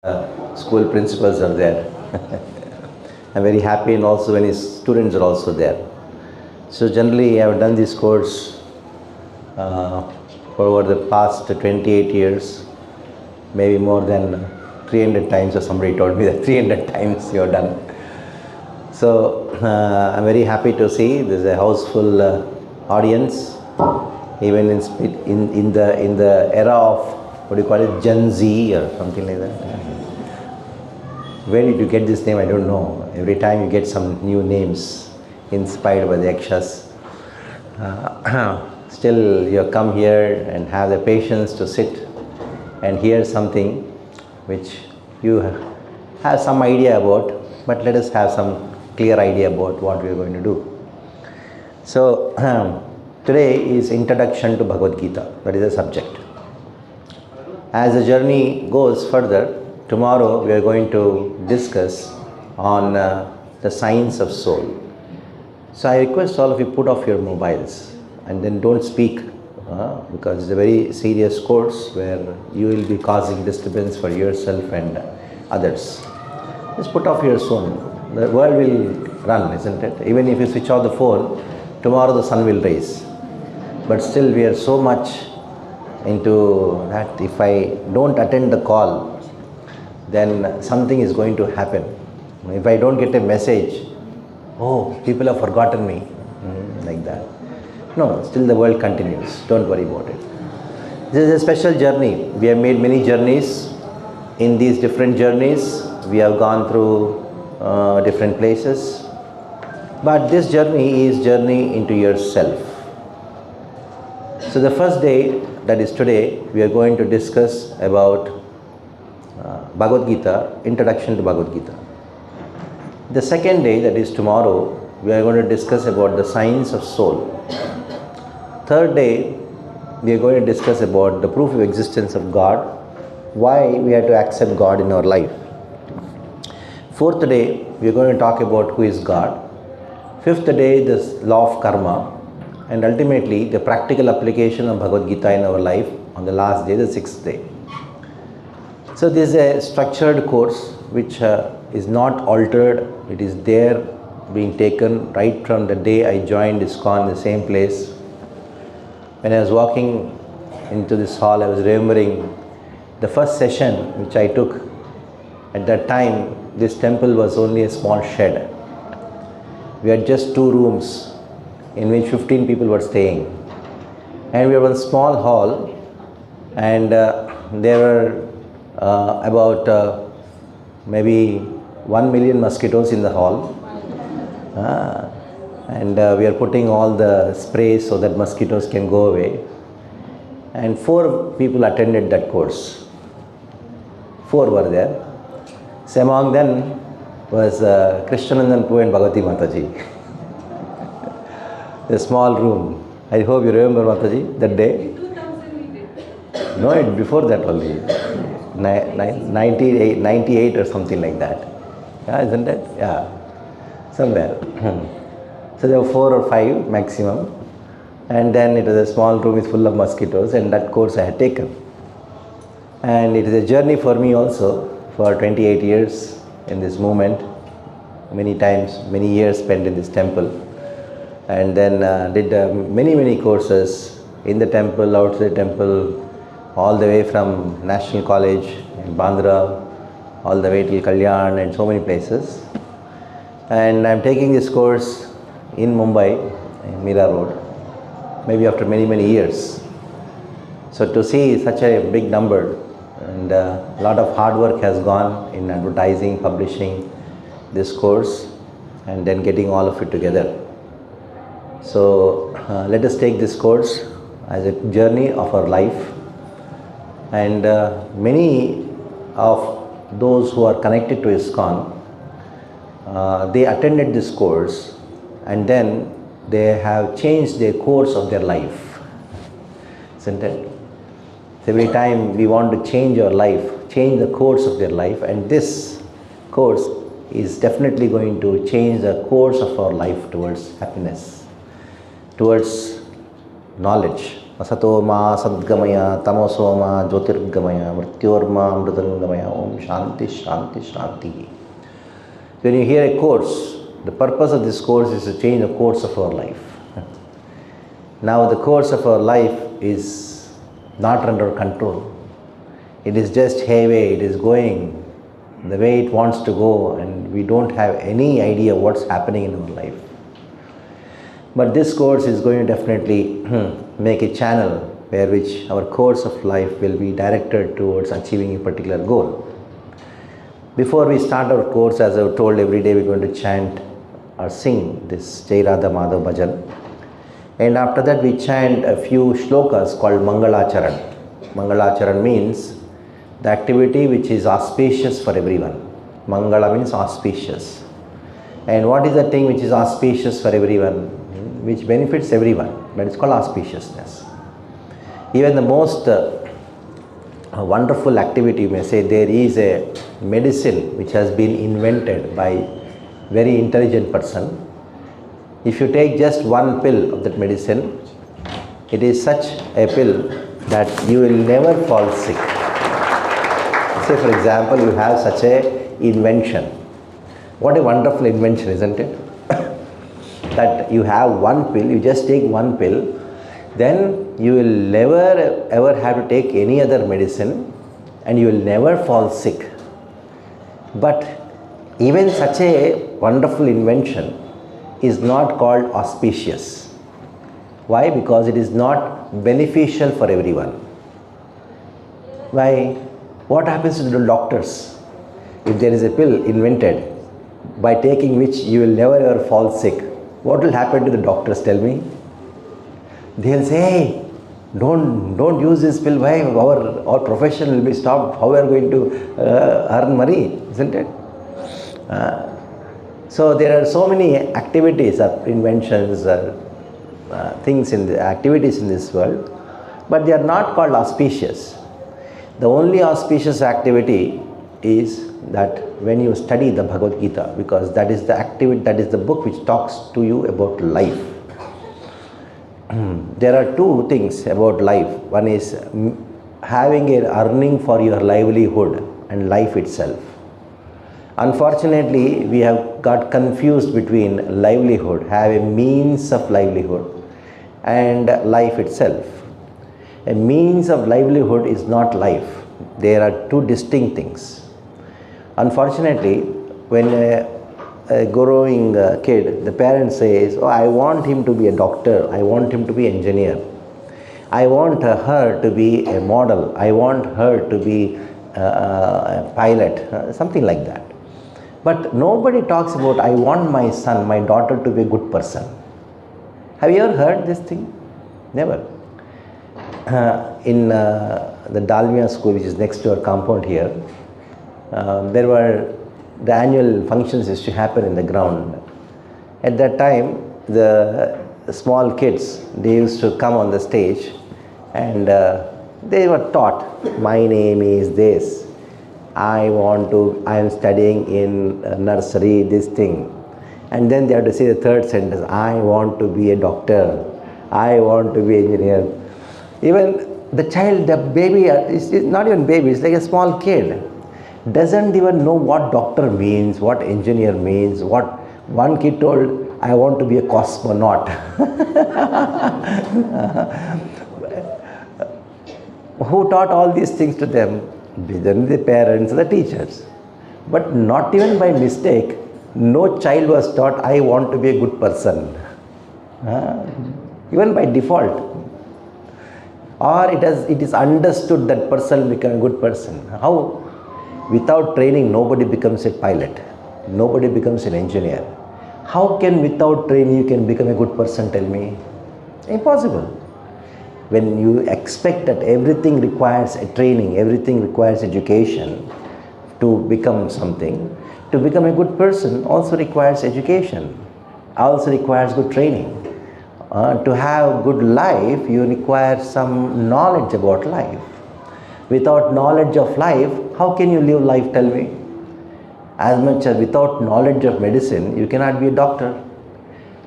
School principals are there. I'm very happy, and also when his students are also there. So generally I have done this course for over the past 28 years, maybe more than 300 times, or somebody told me that 300 times you have done. So I'm very happy to see there's a houseful audience, even in the era of, what do you call it, Gen Z or something like that. Where did you get this name? I don't know. Every time you get some new names inspired by the Yakshas. Still, you come here and have the patience to sit and hear something which you have some idea about, but let us have some clear idea about what we are going to do. So, today is Introduction to Bhagavad Gita. That is the subject. As the journey goes further, tomorrow we are going to discuss on the science of soul. So I request all of you put off your mobiles and then don't speak because it's a very serious course where you will be causing disturbance for yourself and others. Just put off your phone. The world will run, isn't it? Even if you switch off the phone, tomorrow the sun will rise. But still we are so much into that if I don't attend the call, then something is going to happen. If I don't get a message, oh, people have forgotten me, like that. No, still the world continues. Don't worry about it. This is a special journey. We have made many journeys. In these different journeys, we have gone through different places. But this journey is journey into yourself. So the first day, that is today, we are going to discuss about Bhagavad Gita, Introduction to Bhagavad Gita. The second day, that is tomorrow, we are going to discuss about the science of soul. Third day, we are going to discuss about the proof of existence of God, why we have to accept God in our life. Fourth day, we are going to talk about who is God. Fifth day, the law of karma. And ultimately, the practical application of Bhagavad Gita in our life on the last day, the sixth day. So this is a structured course which is not altered. It is there being taken right from the day I joined ISKCON, the same place. When I was walking into this hall, I was remembering the first session which I took. At that time, this temple was only a small shed. We had just 2 rooms in which 15 people were staying. And we were in a small hall, and there were about maybe 1 million mosquitoes in the hall. And we are putting all the sprays so that mosquitoes can go away. And 4 people attended that course. 4 were there. So among them was Krishnanandan Prabhu and Bhagavati Mataji. A small room. I hope you remember Mataji that day. No, before that only. 98 or something like that. Yeah, isn't it? Yeah, somewhere. So there were 4 or 5 maximum. And then it was a small room with full of mosquitoes, and that course I had taken. And it is a journey for me also for 28 years in this movement. Many times, many years spent in this temple. And then did many courses in the temple, outside the temple, all the way from National College in Bandra, all the way till Kalyan and so many places. And I'm taking this course in Mumbai, in Mira Road, maybe after many years. So to see such a big number, and a lot of hard work has gone in advertising, publishing this course, and then getting all of it together. So let us take this course as a journey of our life. And many of those who are connected to ISKCON, they attended this course and then they have changed the course of their life. Isn't it? So every time we want to change our life, change the course of their life, and this course is definitely going to change the course of our life towards happiness, towards knowledge, Asatoma Sadgamaya, Tamosoma Jyotirgamaya, Mrityorma Mritangamaya, Om Shanti Shanti Shanti. When you hear a course, the purpose of this course is to change the course of our life. Now the course of our life is not under control. It is just hayway, it is going the way it wants to go, and we don't have any idea what's happening in our life. But this course is going to definitely make a channel where which our course of life will be directed towards achieving a particular goal. Before we start our course, as I've told, every day we're going to chant or sing this Jai Radha Madhav Bhajan. And after that we chant a few shlokas called Mangalacharan. Mangalacharan means the activity which is auspicious for everyone. Mangala means auspicious. And what is the thing which is auspicious for everyone? Which benefits everyone. That is called auspiciousness. Even the most wonderful activity, you may say, there is a medicine which has been invented by very intelligent person. If you take just one pill of that medicine, it is such a pill that you will never fall sick. Say for example, you have such a invention. What a wonderful invention, isn't it? That you have one pill, you just take one pill, then you will never ever have to take any other medicine and you will never fall sick. But even such a wonderful invention is not called auspicious. Why? Because it is not beneficial for everyone. Why? What happens to the doctors? If there is a pill invented by taking which you will never ever fall sick, what will happen to the doctors? Tell me. They will say, hey, don't use this pill. Why? Our profession will be stopped. How we are going to earn money, isn't it? So there are so many activities, inventions, things in the activities in this world, but they are not called auspicious. The only auspicious activity is that when you study the Bhagavad Gita, because that is the activity, that is the book which talks to you about life. There are two things about life. One is having an earning for your livelihood and life itself. Unfortunately, we have got confused between livelihood, have a means of livelihood, and life itself. A means of livelihood is not life. There are two distinct things. Unfortunately, when a growing kid, the parent says, oh, I want him to be a doctor, I want him to be an engineer, I want her to be a model, I want her to be a pilot, something like that. But nobody talks about, I want my son, my daughter to be a good person. Have you ever heard this thing? Never. In the Dalmia school, which is next to our compound here, there were the annual functions used to happen in the ground. At that time, the small kids, they used to come on the stage and they were taught, my name is this, I am studying in nursery, this thing. And then they have to say the third sentence, I want to be a doctor, I want to be an engineer. Even the child, the baby, is not even baby, it's like a small kid, doesn't even know what doctor means, what engineer means. What one kid told, I want to be a cosmonaut. Who taught all these things to them? The parents, the teachers. But not even by mistake, no child was taught, I want to be a good person. Even by default. Or it is understood that person will become a good person. How? Without training, nobody becomes a pilot. Nobody becomes an engineer. How can without training you can become a good person, tell me? Impossible. When you expect that everything requires a training, everything requires education to become something, to become a good person also requires education, also requires good training. To have good life, you require some knowledge about life. Without knowledge of life, how can you live life, tell me? As much as without knowledge of medicine, you cannot be a doctor.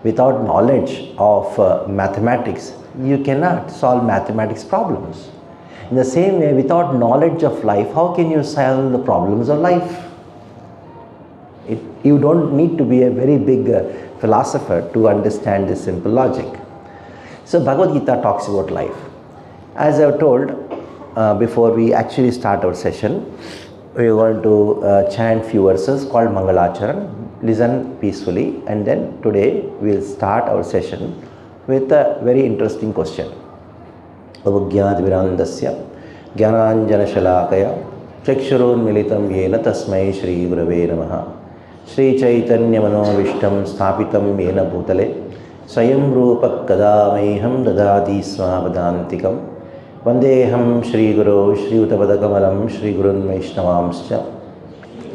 Without knowledge of mathematics, you cannot solve mathematics problems. In the same way, without knowledge of life, how can you solve the problems of life? You don't need to be a very big philosopher to understand this simple logic. So Bhagavad Gita talks about life. As I've told, before we actually start our session, we are going to chant few verses called Mangalacharan. Listen peacefully, and then today we'll start our session with a very interesting question. Avajnat virandasya jnananjana shalakaya chakshurunmilitam yena tasmai Shri Gurave Namaha. Shri Chaitanya Manovishtam Sthapitam Yena Bhutale Swayam Rupak Kadameham Dadati Swavadantikam Vandeham Shri Guru Shri Utabadakamalam Shri Gurun Vaishnavamscha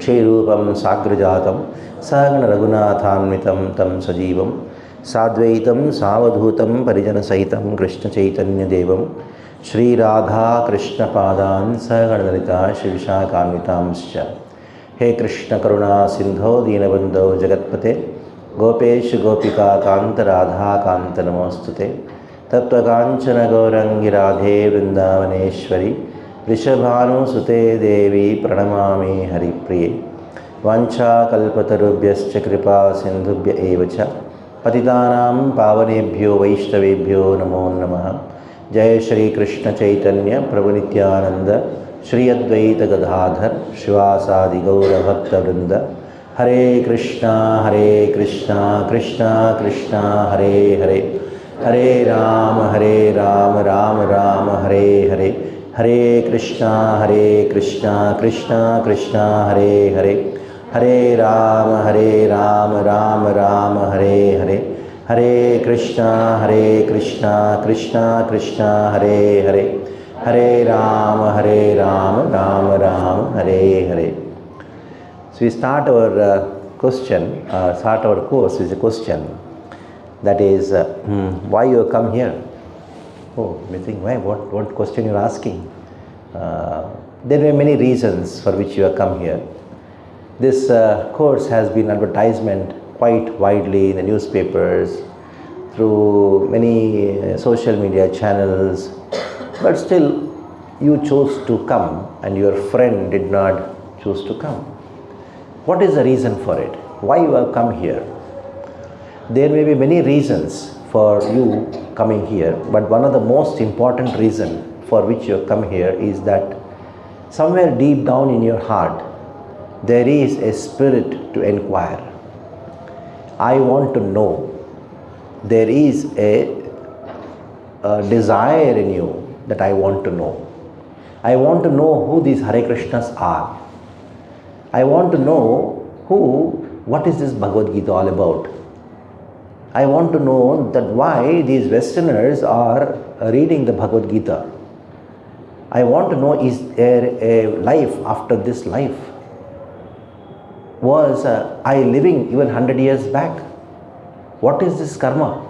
Shri Rupam Sagrajatam Sagana Raghunathanvitam Tam Sajivam Sadvaitam Savadhutam Parijana Sahitam Krishna Chaitanya Devam Shri Radha Krishna Padan Saganarita Shri Vishakhanvitamscha. He Krishna Karuna Sindho Dinabandho Jagatpate Gopesh Gopika Kanta Radha Kanta Namostute Tattva Kanchana Gaurangi Radhe Vrindavaneshwari Rishabhanu Sute Devi Pranamami Haripriye Vancha Kalpatarubhyascha Kripa Sindhubhya Evacha Patitanam Pavanebhyo Vaishnavebhyo Namo Namaha. Jai Shri Krishna Chaitanya Prabhu Nityananda Shri Advaita Gadadhar Shivasadi Gaura Bhakta Vrinda. Hare Krishna Krishna Krishna Hare Hare Hare Rama Rama Rama Hare Hare Hare Krishna Krishna Krishna Hare Hare Hare Rama Rama Rama Hare Hare Hare Krishna Krishna Hare Hare Hare Rama Rama Rama Hare Hare. So we start our question, start our course with a question. That is, why you have come here? Oh, you think, why? What question you are asking? There were many reasons for which you have come here. This course has been advertisement quite widely in the newspapers, through many social media channels, but still you chose to come and your friend did not choose to come. What is the reason for it? Why you have come here? There may be many reasons for you coming here, but one of the most important reasons for which you have come here is that somewhere deep down in your heart there is a spirit to inquire. I want to know. There is a desire in you that I want to know. I want to know who these Hare Krishnas are. I want to know what is this Bhagavad Gita all about. I want to know that why these Westerners are reading the Bhagavad Gita. I want to know, is there a life after this life? Was I living even 100 years back? What is this karma?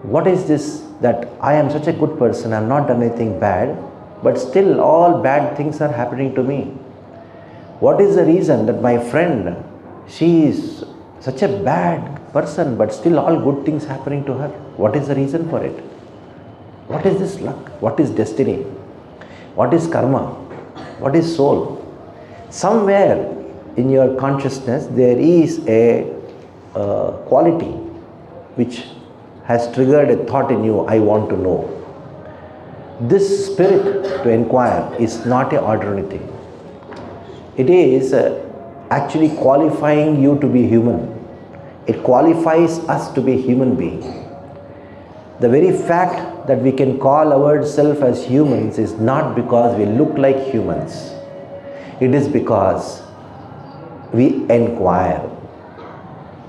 What is this that I am such a good person, I have not done anything bad, but still all bad things are happening to me? What is the reason that my friend, she is such a bad person, but still all good things happening to her? What is the reason for it? What is this luck? What is destiny? What is karma? What is soul? Somewhere in your consciousness there is a quality which has triggered a thought in you, I want to know. This spirit to inquire is not an ordinary thing. It is actually qualifying you to be human. It qualifies us to be human beings. The very fact that we can call ourselves as humans is not because we look like humans. It is because we inquire.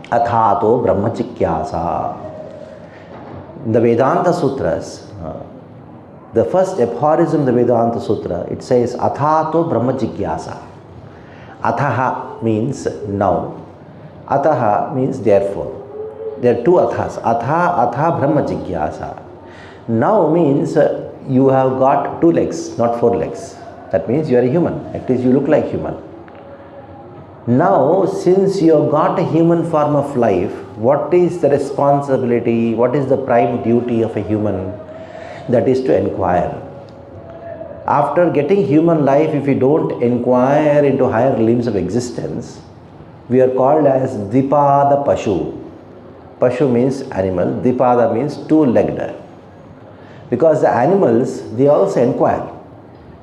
Athato Brahma Jigyasa. The Vedanta Sutras, the first aphorism of the Vedanta Sutra, it says Athato Brahma Jigyasa. Athaha means now. Ataha means therefore. There are two athas. Atha Brahma Jigyasa. Now means you have got 2 legs, not 4 legs. That means you are a human. At least you look like human. Now, since you have got a human form of life, what is the responsibility, what is the prime duty of a human? That is to inquire. After getting human life, if we don't inquire into higher limbs of existence, we are called as Dvipada Pashu. Pashu means animal, Dvipada means two-legged. Because the animals, they also inquire.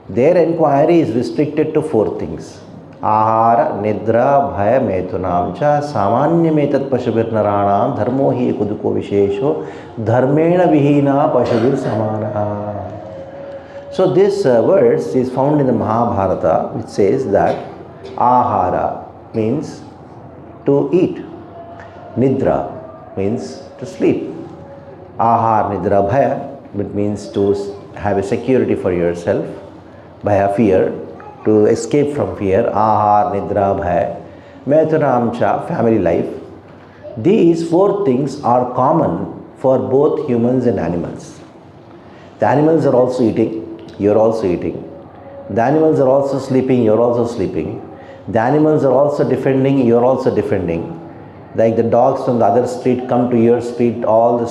Their inquiry is restricted to four things. Ahara, Nidra, Bhaya, Metunam cha Samanya Metat Pashabir Naranam Dharmo hi Kuduko Vishesho Dharmena Vihina Pashabir Samana. So this verse is found in the Mahabharata, which says that Ahara means to eat. Nidra means to sleep. Ahar, Nidra, Bhaya, it means to have a security for yourself. Bhaya, fear, to escape from fear. Ahar, Nidra, Bhaya. Metunam cha, family life. These four things are common for both humans and animals. The animals are also eating, you are also eating. The animals are also sleeping, you are also sleeping. The animals are also defending, you are also defending. Like the dogs from the other street come to your street, all the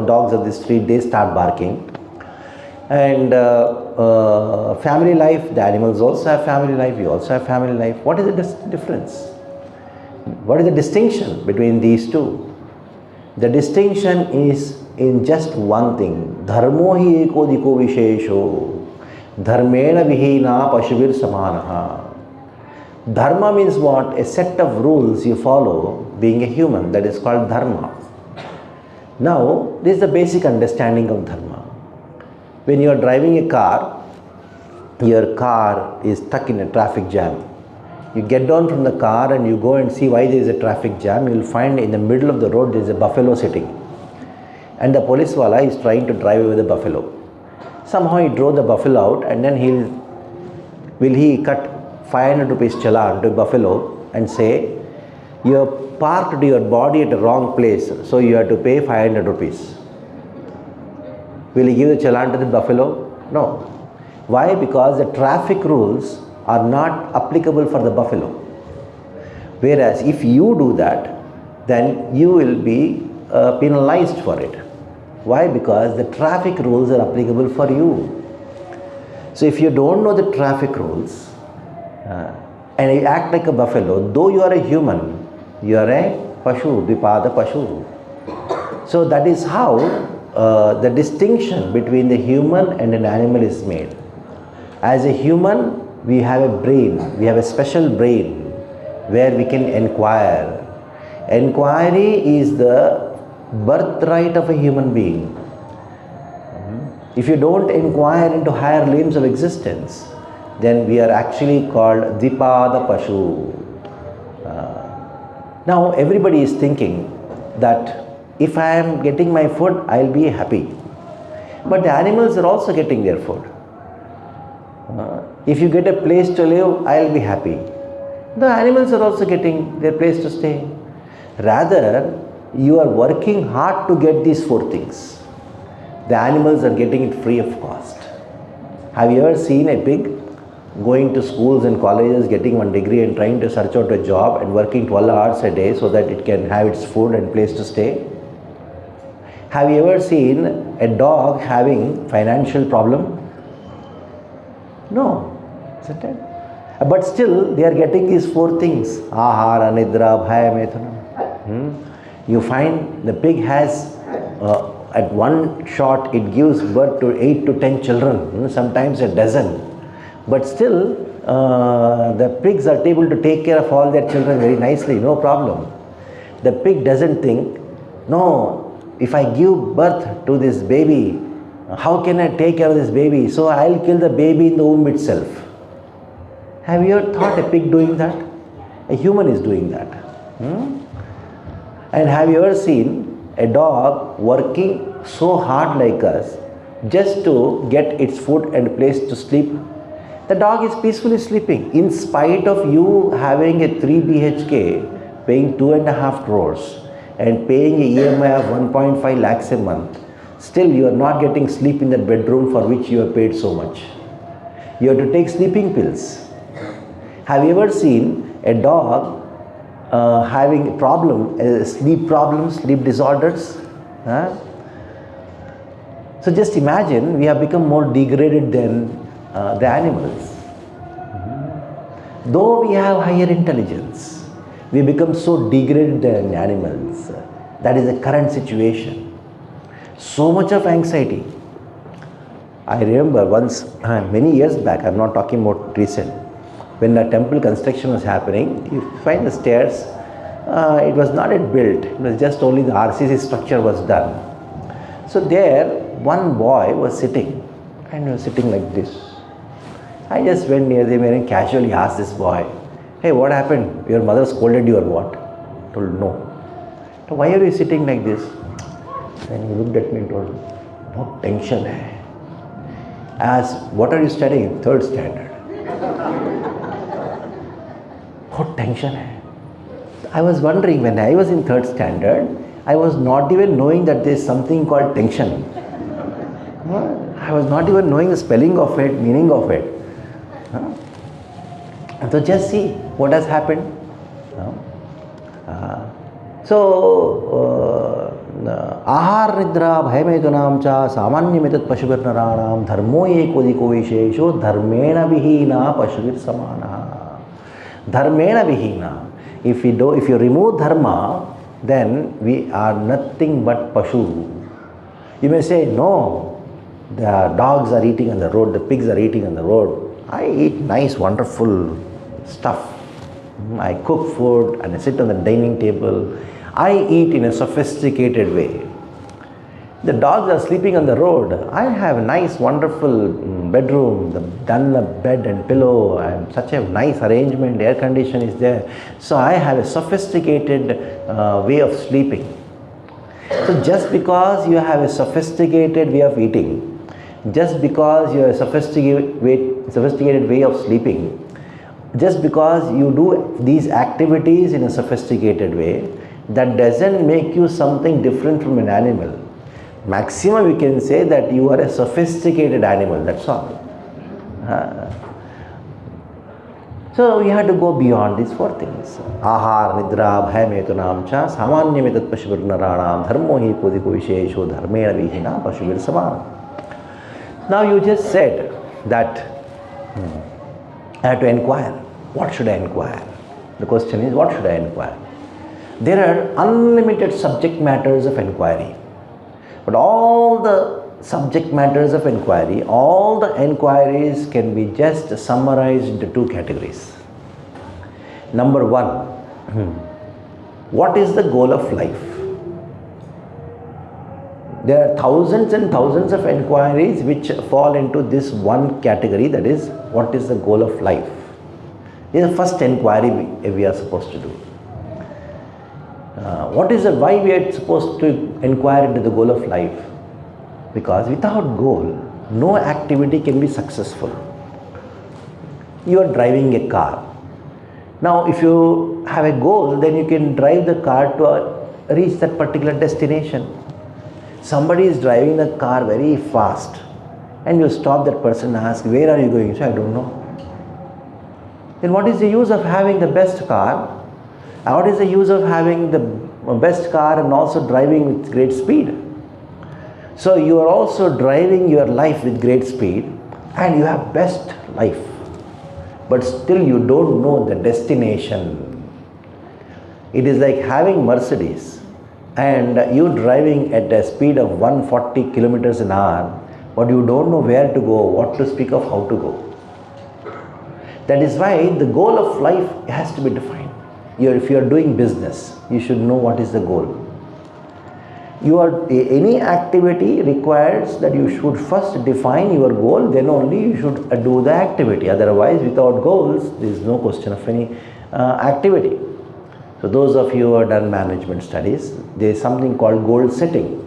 dogs of this street, they start barking. And family life, the animals also have family life, you also have family life. What is the difference? What is the distinction between these two? The distinction is in just one thing. Dharmo hi eko diko vishesho dharmena vihina pashubir samanaha. Dharma means what? A set of rules you follow being a human. That is called dharma. Now, this is the basic understanding of dharma. When you are driving a car, your car is stuck in a traffic jam. You get down from the car and you go and see why there is a traffic jam. You will find in the middle of the road there is a buffalo sitting. And the police wala is trying to drive away the buffalo. Somehow he drove the buffalo out and then will he cut 500 rupees challan to buffalo and say, you have parked your body at the wrong place, so you have to pay 500 rupees. Will he give the challan to the buffalo? No. Why? Because the traffic rules are not applicable for the buffalo. Whereas if you do that, then you will be penalized for it. Why? Because the traffic rules are applicable for you. So if you don't know the traffic rules and you act like a buffalo, though you are a human, you are a Pashu, Dvipada Pashu. So that is how the distinction between the human and an animal is made. As a human, we have a brain, we have a special brain where we can inquire. Inquiry is the birthright of a human being. If you don't inquire into higher limbs of existence, then we are actually called Dvipada Pashu. Now everybody is thinking that if I am getting my food, I will be happy. But the animals are also getting their food. If you get a place to live, I will be happy. The animals are also getting their place to stay. Rather, you are working hard to get these four things. The animals are getting it free of cost. Have you ever seen a pig going to schools and colleges, getting one degree and trying to search out a job and working 12 hours a day so that it can have its food and place to stay? Have you ever seen a dog having financial problem? No, isn't it? But still, they are getting these four things. Ahara, Nidra, Bhaya, Metunam. You find the pig has, at one shot, it gives birth to 8 to 10 children, sometimes a dozen. But still, the pigs are able to take care of all their children very nicely, no problem. The pig doesn't think, no, if I give birth to this baby, how can I take care of this baby? So I'll kill the baby in the womb itself. Have you ever thought a pig doing that? A human is doing that. And have you ever seen a dog working so hard like us just to get its food and place to sleep? The dog is peacefully sleeping in spite of you having a 3 BHK, paying 2.5 crores and paying a EMI of 1.5 lakhs a month. Still you are not getting sleep in that bedroom for which you have paid so much. You have to take sleeping pills. Have you ever seen a dog having problem, sleep problems, sleep disorders? Huh? So just imagine, we have become more degraded than the animals. Though we have higher intelligence, we become so degraded than animals. That is the current situation. So much of anxiety. I remember once, many years back, I'm not talking about recent, when the temple construction was happening, you find the stairs, it was not yet built, it was just only the RCC structure was done. So there, one boy was sitting, and he was sitting like this. I just went near him and casually asked this boy, "Hey, what happened? Your mother scolded you or what?" I told, "No." So, "Why are you sitting like this?" Then he looked at me and told, "No tension hai." I asked, "What are you studying?" "Third standard." What tension hai? I was wondering, when I was in third standard, I was not even knowing that there is something called tension. I was not even knowing the spelling of it, meaning of it. So just see what has happened. Ahar nidra bhayametunam cha samanyamitat pashubirnaranam dharmo ekodiko vishesho dharmena vihina pashubir samana. Dharmena vihina. If you remove dharma, then we are nothing but pashu. You may say, "No, the dogs are eating on the road, the pigs are eating on the road. I eat nice, wonderful stuff. I cook food and I sit on the dining table. I eat in a sophisticated way. The dogs are sleeping on the road. I have a nice, wonderful bedroom, the Dunlop bed and pillow, and such a nice arrangement, air condition is there. So I have a sophisticated way of sleeping." So just because you have a sophisticated way of eating, just because you have a sophisticated way of sleeping, just because you do these activities in a sophisticated way, that doesn't make you something different from an animal. Maximum we can say that you are a sophisticated animal, that's all. So we have to go beyond these four things. Ahar, nidra, bhayametunam cha, samanyamitat pashubirnaranam, dharmo hi podiko vishesho, dharmena vihina pashubir samana. Now you just said that I have to inquire. What should I inquire? The question is, what should I inquire? There are unlimited subject matters of inquiry. But all the subject matters of inquiry, all the inquiries can be just summarized into two categories. Number one, what is the goal of life? There are thousands and thousands of inquiries which fall into this one category, that is, what is the goal of life? This is the first inquiry we are supposed to do. Why we are supposed to inquire into the goal of life? Because without goal, no activity can be successful. You are driving a car. Now, if you have a goal, then you can drive the car to reach that particular destination. Somebody is driving the car very fast, and you stop that person and ask, "Where are you going?" So, "I don't know." Then what is the use of having the best car? What is the use of having the best car and also driving with great speed? So you are also driving your life with great speed and you have best life, but still you don't know the destination. It is like having Mercedes and you driving at a speed of 140 kilometers an hour, but you don't know where to go, what to speak of, how to go. That is why the goal of life has to be defined. If you are doing business, you should know what is the goal. Any activity requires that you should first define your goal, then only you should do the activity. Otherwise, without goals, there is no question of any activity. So those of you who have done management studies, there is something called goal setting.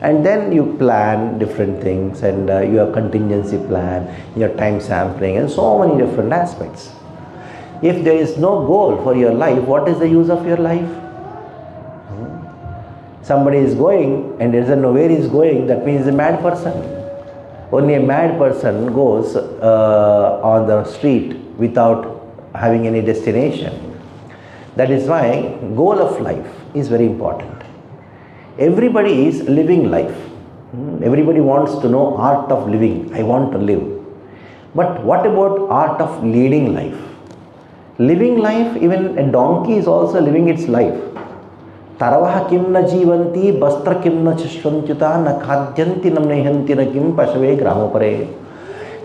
And then you plan different things, and you have contingency plan, your time sampling, and so many different aspects. If there is no goal for your life, what is the use of your life? Somebody is going and doesn't know where he is going, that means a mad person. Only a mad person goes on the street without having any destination. That is why goal of life is very important. Everybody is living life. Everybody wants to know art of living. I want to live. But what about art of leading life? Living life, even a donkey is also living its life. Taravaha kim na jivanti, bastra kim na chashvantyuta, na khadyanti nam nehanti na kim pashave gramopare.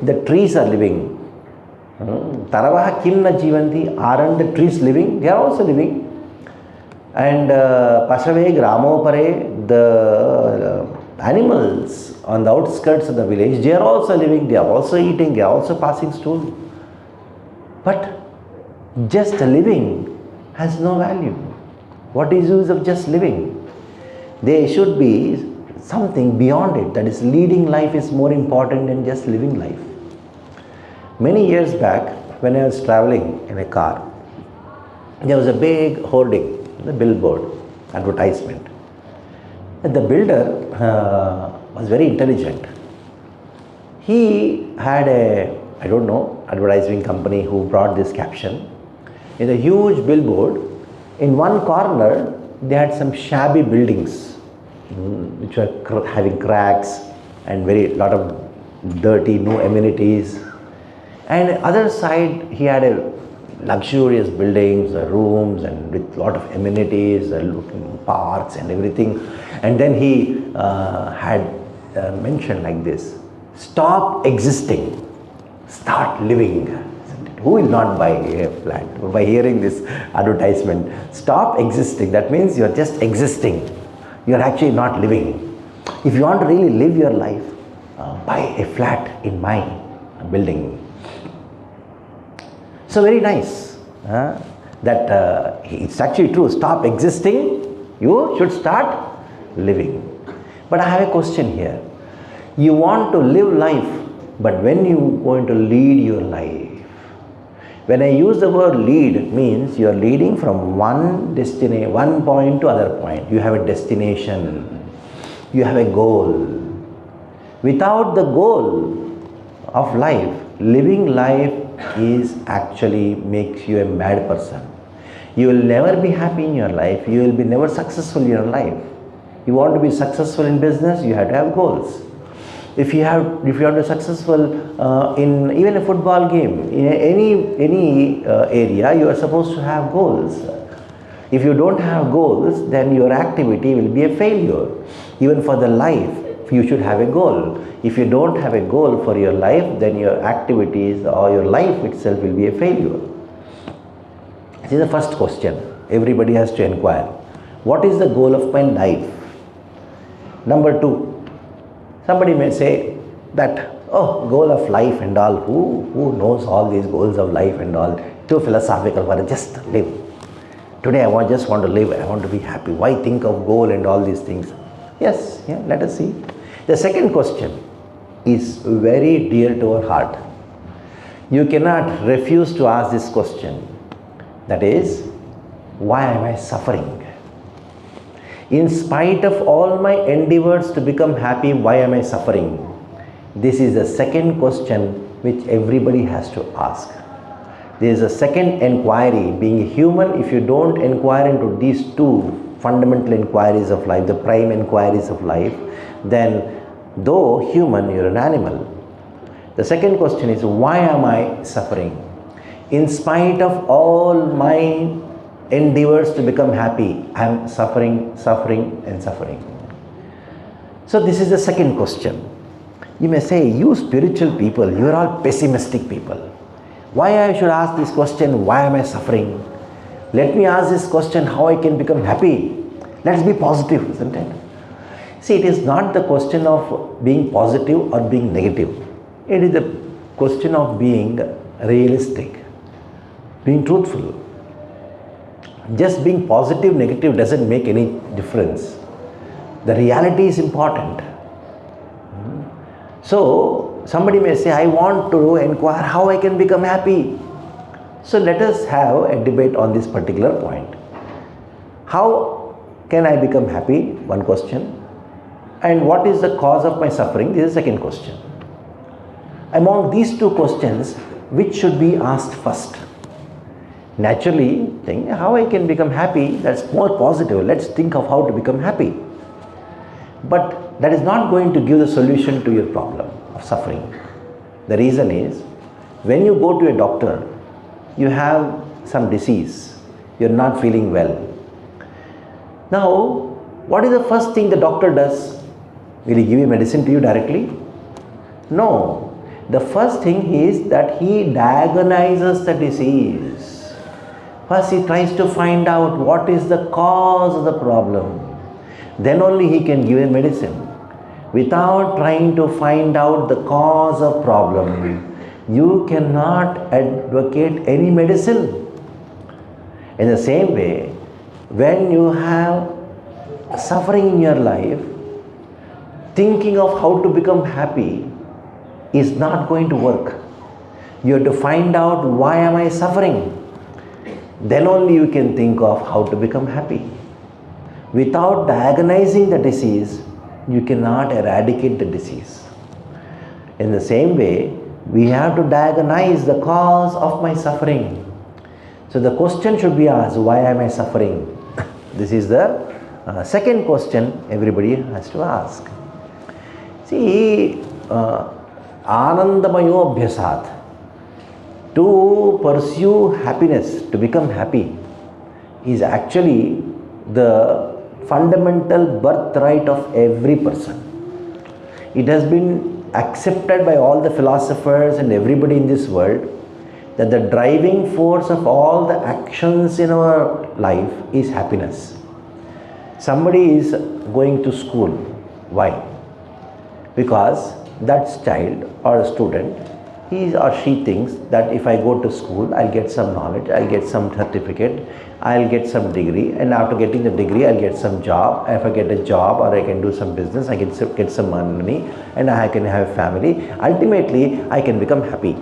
The trees are living. Taravaha kim na jivanti, aren't the trees living? They are also living. And pashave gramopare, the animals on the outskirts of the village, they are also living, they are also eating, they are also passing stool. But just living has no value. What is use of just living? There should be something beyond it. That is, leading life is more important than just living life. Many years back, when I was traveling in a car, there was a big hoarding, the billboard, advertisement. The builder was very intelligent. He had a, I don't know, advertising company who brought this caption. In a huge billboard, in one corner, they had some shabby buildings which were having cracks and very lot of dirty, no amenities. And other side, he had a luxurious buildings, rooms, and with lot of amenities, looking parks and everything. And then he had mentioned like this: stop existing, start living. Who will not buy a flat by hearing this advertisement? Stop existing. That means you are just existing. You are actually not living. If you want to really live your life, buy a flat in my building. So very nice. That it's actually true. Stop existing. You should start living. But I have a question here. You want to live life, but when you are going to lead your life? When I use the word lead, means you are leading from one point to other point. You have a destination. You have a goal. Without the goal of life, living life is actually makes you a mad person. You will never be happy in your life. You will be never successful in your life. You want to be successful in business, you have to have goals. If you want to be successful in even a football game, in any area, you are supposed to have goals. If you don't have goals, then your activity will be a failure. Even for the life, you should have a goal. If you don't have a goal for your life, then your activities or your life itself will be a failure. This is the first question everybody has to inquire. What is the goal of my life? Number two, somebody may say that, oh, goal of life and all, who knows all these goals of life and all, too philosophical for it, just live. Today I just want to live, I want to be happy. Why think of goal and all these things? Yes, yeah, let us see. The second question is very dear to our heart. You cannot refuse to ask this question. That is, why am I suffering? In spite of all my endeavors to become happy, why am I suffering? This is the second question which everybody has to ask. There is a second inquiry. Being a human, if you don't inquire into these two fundamental inquiries of life, the prime inquiries of life, then though human, you're an animal. The second question is, why am I suffering? In spite of all my endeavors to become happy, I am suffering, suffering and suffering. So this is the second question. You may say, you spiritual people, you are all pessimistic people. Why I should ask this question, why am I suffering? Let me ask this question, how I can become happy. Let's be positive, isn't it? See, it is not the question of being positive or being negative. It is the question of being realistic, being truthful. Just being positive, negative doesn't make any difference. The reality is important. So, somebody may say, I want to inquire how I can become happy. So, let us have a debate on this particular point. How can I become happy? One question. And what is the cause of my suffering? This is the second question. Among these two questions, which should be asked first? naturally think how I can become happy, that's more positive. Let's think of how to become happy. But that is not going to give the solution to your problem of suffering. The reason is, when you go to a doctor, you have some disease, you're not feeling well. Now, what is the first thing the doctor does? Will he give you medicine to you directly? No. The first thing is that he diagnoses the disease. First he tries to find out what is the cause of the problem. Then only he can give a medicine. Without trying to find out the cause of problem, you cannot advocate any medicine. In the same way, when you have suffering in your life, thinking of how to become happy is not going to work. You have to find out, why am I suffering? Then only you can think of how to become happy. Without diagnosing the disease, you cannot eradicate the disease. In the same way, we have to diagnose the cause of my suffering. So the question should be asked, why am I suffering? This is the second question everybody has to ask. See, Anandamayo Abhyasat. To pursue happiness, to become happy, is actually the fundamental birthright of every person. It has been accepted by all the philosophers and everybody in this world that the driving force of all the actions in our life is happiness. Somebody is going to school. Why? Because that child or student, he or she thinks that if I go to school, I'll get some knowledge, I'll get some certificate, I'll get some degree, and after getting the degree, I'll get some job. If I get a job or I can do some business, I can get some money and I can have a family. Ultimately, I can become happy.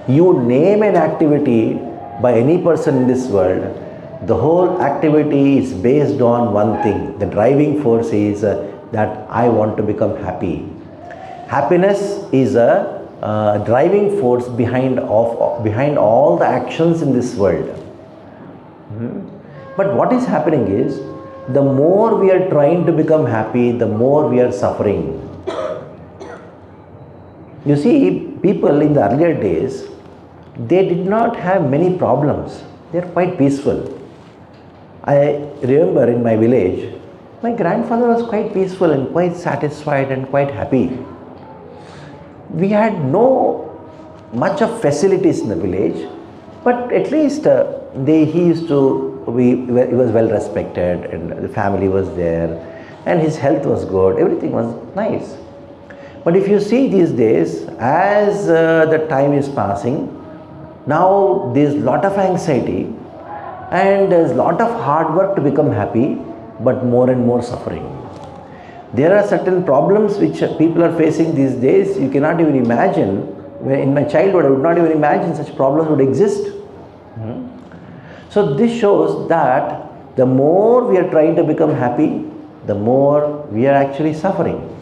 You name an activity by any person in this world, the whole activity is based on one thing. The driving force is that I want to become happy. Happiness is a driving force behind all the actions in this world. But what is happening is, the more we are trying to become happy, the more we are suffering. You see, people in the earlier days, they did not have many problems. They are quite peaceful. I remember in my village, my grandfather was quite peaceful and quite satisfied and quite happy. We had no much of facilities in the village, but at least he was well respected, and the family was there, and his health was good, everything was nice. But if you see these days, as the time is passing, now there's a lot of anxiety and there's a lot of hard work to become happy, but more and more suffering. There are certain problems which people are facing these days, you cannot even imagine. In my childhood, I would not even imagine such problems would exist. So this shows that the more we are trying to become happy, the more we are actually suffering.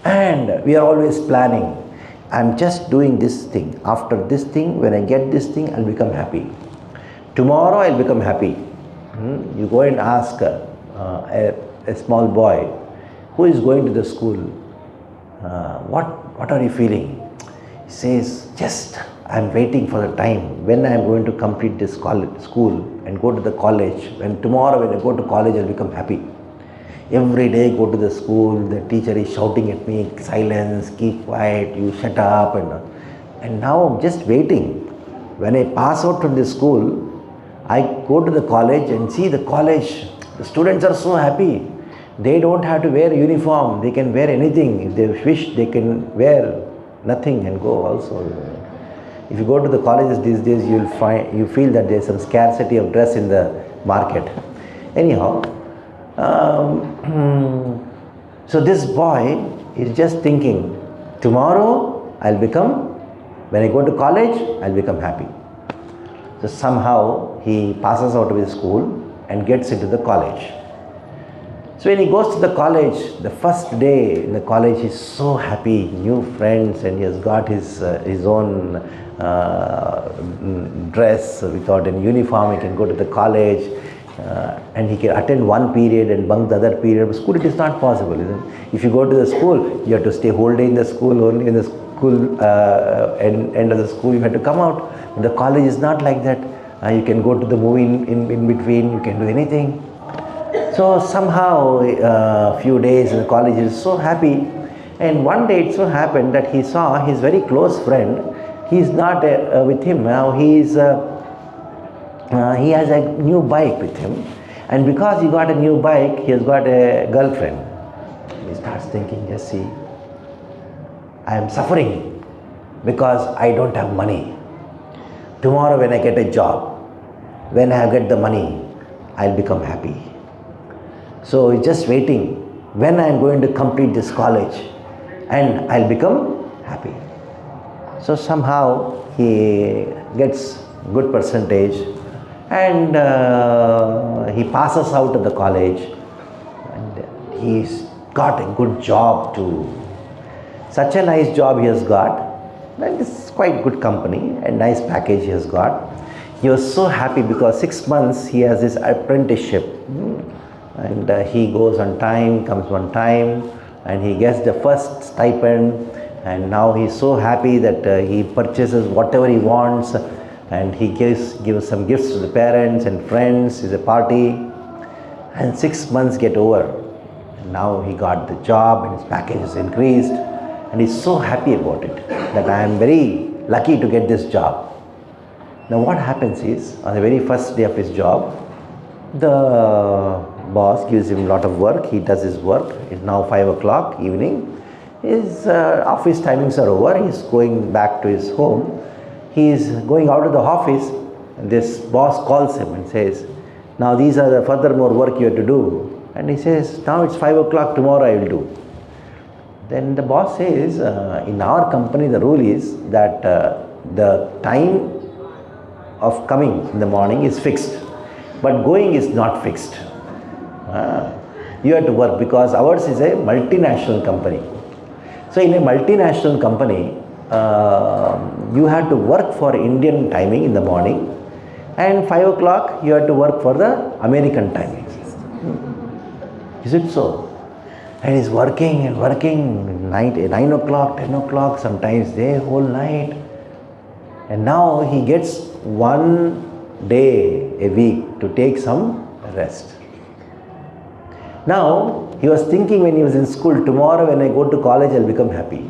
And we are always planning. I'm just doing this thing. After this thing, when I get this thing, I'll become happy. Tomorrow I'll become happy. You go and ask a small boy who is going to the school, what are you feeling? He says, just I'm waiting for the time when I'm going to complete this school and go to the college. And tomorrow when I go to college, I'll become happy. Every day go to the school, the teacher is shouting at me, silence, keep quiet, you shut up. And now I'm just waiting. When I pass out from the school, I go to the college and see the college. The students are so happy. They don't have to wear a uniform. They can wear anything. If they wish, they can wear nothing and go also. If you go to the colleges these days, you feel that there's some scarcity of dress in the market. Anyhow, so this boy is just thinking, tomorrow when I go to college, I'll become happy. So somehow he passes out of his school and gets into the college. So when he goes to the college, the first day in the college, he's so happy, new friends, and he has got his own dress without any uniform. He can go to the college and he can attend one period and bunk the other period. But school, it is not possible, isn't it? If you go to the school, you have to stay whole day in the school. Only in the school end of the school you have to come out. In the college is not like that. You can go to the movie in between. You can do anything. So somehow a few days in the college, he was so happy, and one day it so happened that he saw his very close friend. He is not with him now. He has a new bike with him, and because he got a new bike, he has got a girlfriend. He starts thinking, yes, see, I am suffering because I don't have money. Tomorrow when I get a job, when I get the money, I'll become happy. So he's just waiting when I'm going to complete this college and I'll become happy. So somehow he gets good percentage and he passes out of the college and he's got a good job too. Such a nice job he has got, and it's quite good company and nice package he has got. He was so happy because 6 months he has this apprenticeship. And he goes on time, comes on time, and he gets the first stipend, and now he's so happy that he purchases whatever he wants, and he gives some gifts to the parents and friends. It's a party, and 6 months get over. And now he got the job and his package is increased, and he's so happy about it, that I am very lucky to get this job. Now what happens is, on the very first day of his job, the boss gives him a lot of work. He does his work. It's now 5 o'clock evening. His office timings are over. He's going back to his home. He is going out of the office, and this boss calls him and says, now these are the furthermore work you have to do. And he says, now it's 5 o'clock, tomorrow I will do. Then the boss says, in our company the rule is that the time of coming in the morning is fixed, but going is not fixed. You have to work because ours is a multinational company. So in a multinational company, you have to work for Indian timing in the morning, and 5 o'clock you have to work for the American timing. Is it so? And he's working and working, 9 o'clock, 10 o'clock, sometimes the whole night. And now he gets one day a week to take some rest. Now he was thinking when he was in school, tomorrow when I go to college I'll become happy.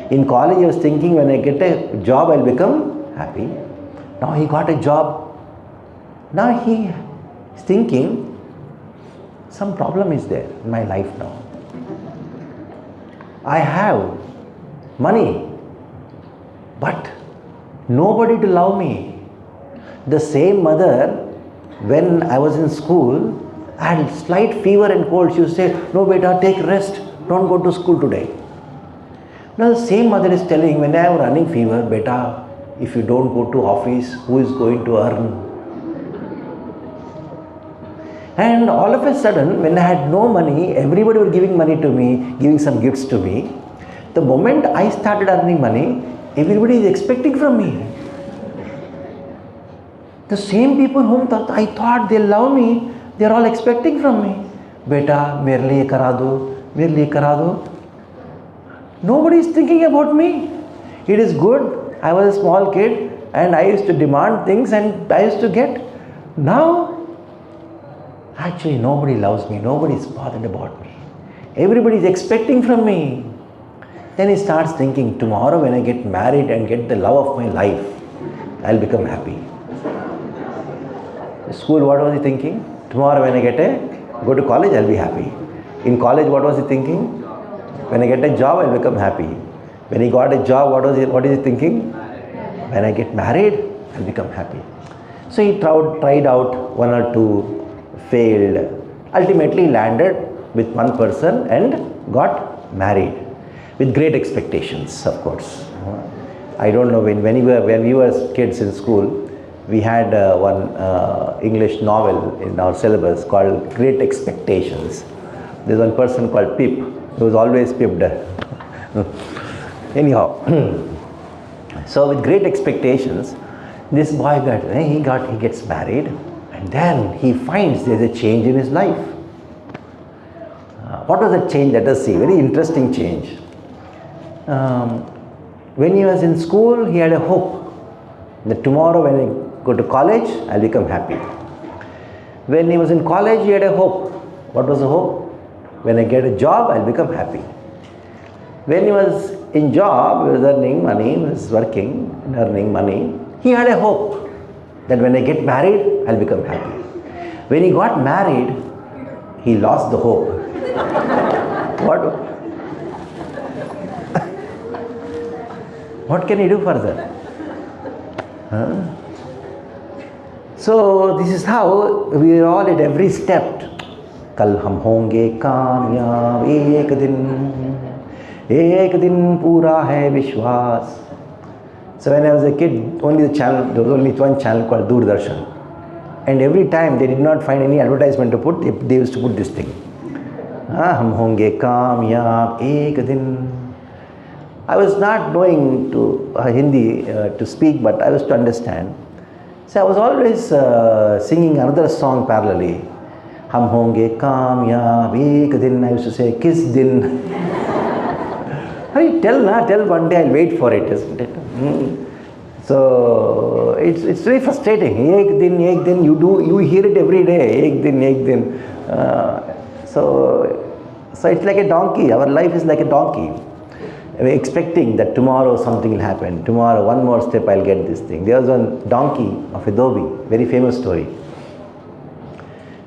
In college he was thinking when I get a job I'll become happy. Now he got a job. Now he is thinking some problem is there in my life now. I have money, but nobody to love me. The same mother, when I was in school, I had slight fever and cold. She would say, no beta, take rest, don't go to school today. Now the same mother is telling, when I have running fever, beta, if you don't go to office, who is going to earn? And all of a sudden, when I had no money, everybody was giving money to me, giving some gifts to me. The moment I started earning money, everybody is expecting from me. The same people whom I thought they love me, they are all expecting from me. Beta, mere liye kara do, mere liye kara do. Nobody is thinking about me. It is good. I was a small kid and I used to demand things and I used to get. Now, actually nobody loves me, nobody is bothered about me. Everybody is expecting from me. Then he starts thinking, tomorrow when I get married and get the love of my life, I'll become happy. School, what was he thinking? Tomorrow when I go to college, I'll be happy. In college, what was he thinking? When I get a job, I'll become happy. When he got a job, what is he thinking? When I get married, I'll become happy. So he tried out one or two, failed. Ultimately landed with one person and got married with great expectations, of course. I don't know, when we were kids in school, we had one English novel in our syllabus called Great Expectations. There's one person called Pip, who was always pipped. Anyhow, so with great expectations, this boy he gets married, and then he finds there's a change in his life. What was the change? Let us see. Very interesting change. When he was in school, he had a hope that tomorrow when I go to college, I'll become happy. When he was in college, he had a hope. What was the hope? When I get a job, I'll become happy. When he was in job, he was earning money, he was working and earning money. He had a hope that when I get married, I'll become happy. When he got married, he lost the hope. What can he do further? So this is how we are all at every step. Kal hum honge kamyab ek din pura hai vishwas. So when I was a kid, there was only one channel called Doordarshan, and every time they did not find any advertisement to put, they used to put this thing. Hum honge kamyab ek din. I was not knowing to Hindi to speak, but I was to understand. So I was always singing another song parallelly. Hum honge kamyab ek din. I used to say, kiss din. Tell one day, I'll wait for it, isn't it? So it's very frustrating. Ek din, you hear it every day. Ek din. So it's like a donkey. Our life is like a donkey. We're expecting that tomorrow something will happen. Tomorrow, one more step, I'll get this thing. There was one donkey of a dhobi, very famous story.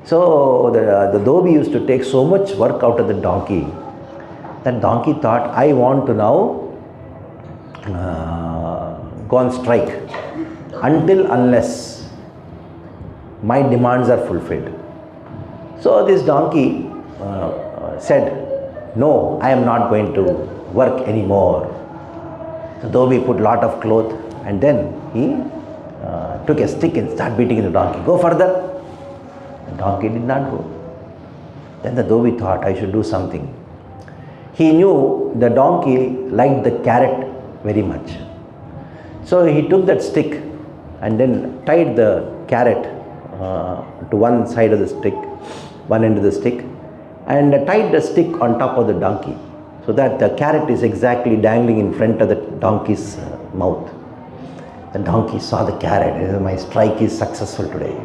So the dhobi used to take so much work out of the donkey. That donkey thought, I want to now go on strike unless my demands are fulfilled. So this donkey said, no, I am not going to work anymore. So dhobi put lot of cloth, and then he took a stick and started beating the donkey. Go further. The donkey did not go. Then the dhobi thought, I should do something. He knew the donkey liked the carrot very much. So he took that stick and then tied the carrot to one side of the stick, one end of the stick, and tied the stick on top of the donkey, so that the carrot is exactly dangling in front of the donkey's mouth. The donkey saw the carrot. My strike is successful today.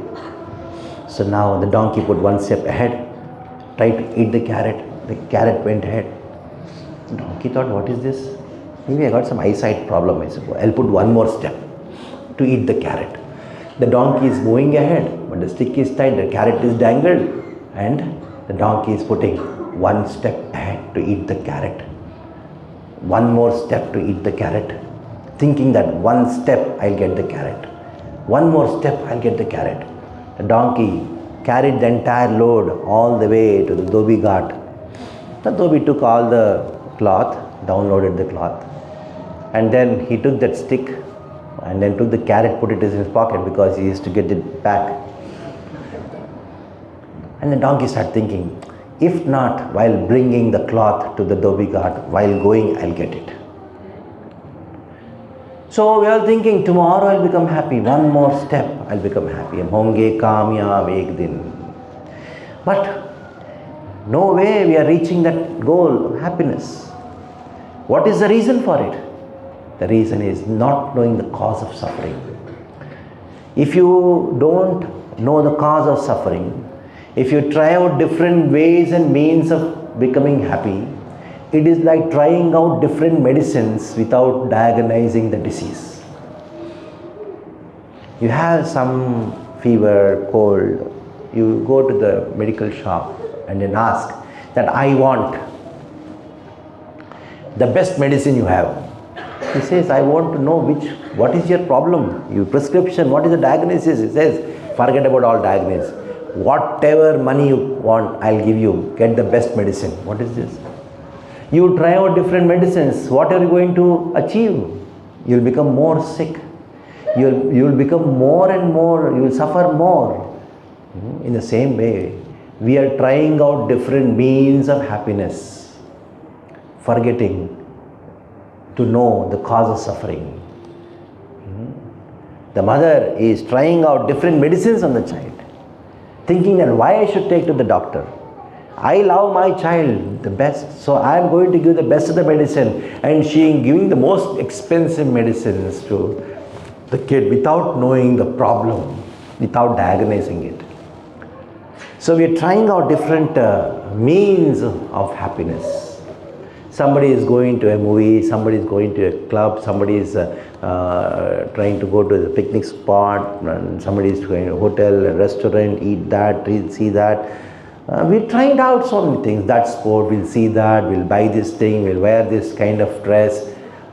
So now the donkey put one step ahead, tried to eat the carrot. The carrot went ahead. The donkey thought, what is this? Maybe I got some eyesight problem, I suppose. I'll put one more step to eat the carrot. The donkey is moving ahead, but the stick is tied, the carrot is dangled, and the donkey is putting one step ahead to eat the carrot. One more step to eat the carrot, thinking that one step I'll get the carrot. One more step I'll get the carrot. The donkey carried the entire load all the way to the dhobi ghat. The dhobi took all the cloth, downloaded the cloth, and then he took that stick and then took the carrot, put it in his pocket because he used to get it back. And the donkey started thinking, if not while bringing the cloth to the dhobi ghat, while going I'll get it. So we are thinking, tomorrow I'll become happy, one more step I'll become happy. Honge kamyab ek din. But no way we are reaching that goal of happiness. What is the reason for it? The reason is not knowing the cause of suffering. If you don't know the cause of suffering, if you try out different ways and means of becoming happy, it is like trying out different medicines without diagnosing the disease. You have some fever, cold, you go to the medical shop and then ask that I want the best medicine you have. He says, I want to know what is your problem, your prescription, what is the diagnosis? He says, forget about all diagnosis. Whatever money you want, I'll give you, get the best medicine. What is this? You try out different medicines, what are you going to achieve? You'll become more sick. You'll become more and more, you will suffer more. In the same way, We are trying out different means of happiness, forgetting to know the cause of suffering. The mother is trying out different medicines on the child, thinking that why I should take to the doctor. I love my child the best, so I am going to give the best of the medicine, and she is giving the most expensive medicines to the kid without knowing the problem, without diagnosing it. So we are trying out different means of happiness. Somebody is going to a movie, somebody is going to a club, somebody is trying to go to the picnic spot, and somebody is going to a hotel, a restaurant, eat that, see that. We tried out so many things. That sport, we'll see that, we'll buy this thing, we'll wear this kind of dress,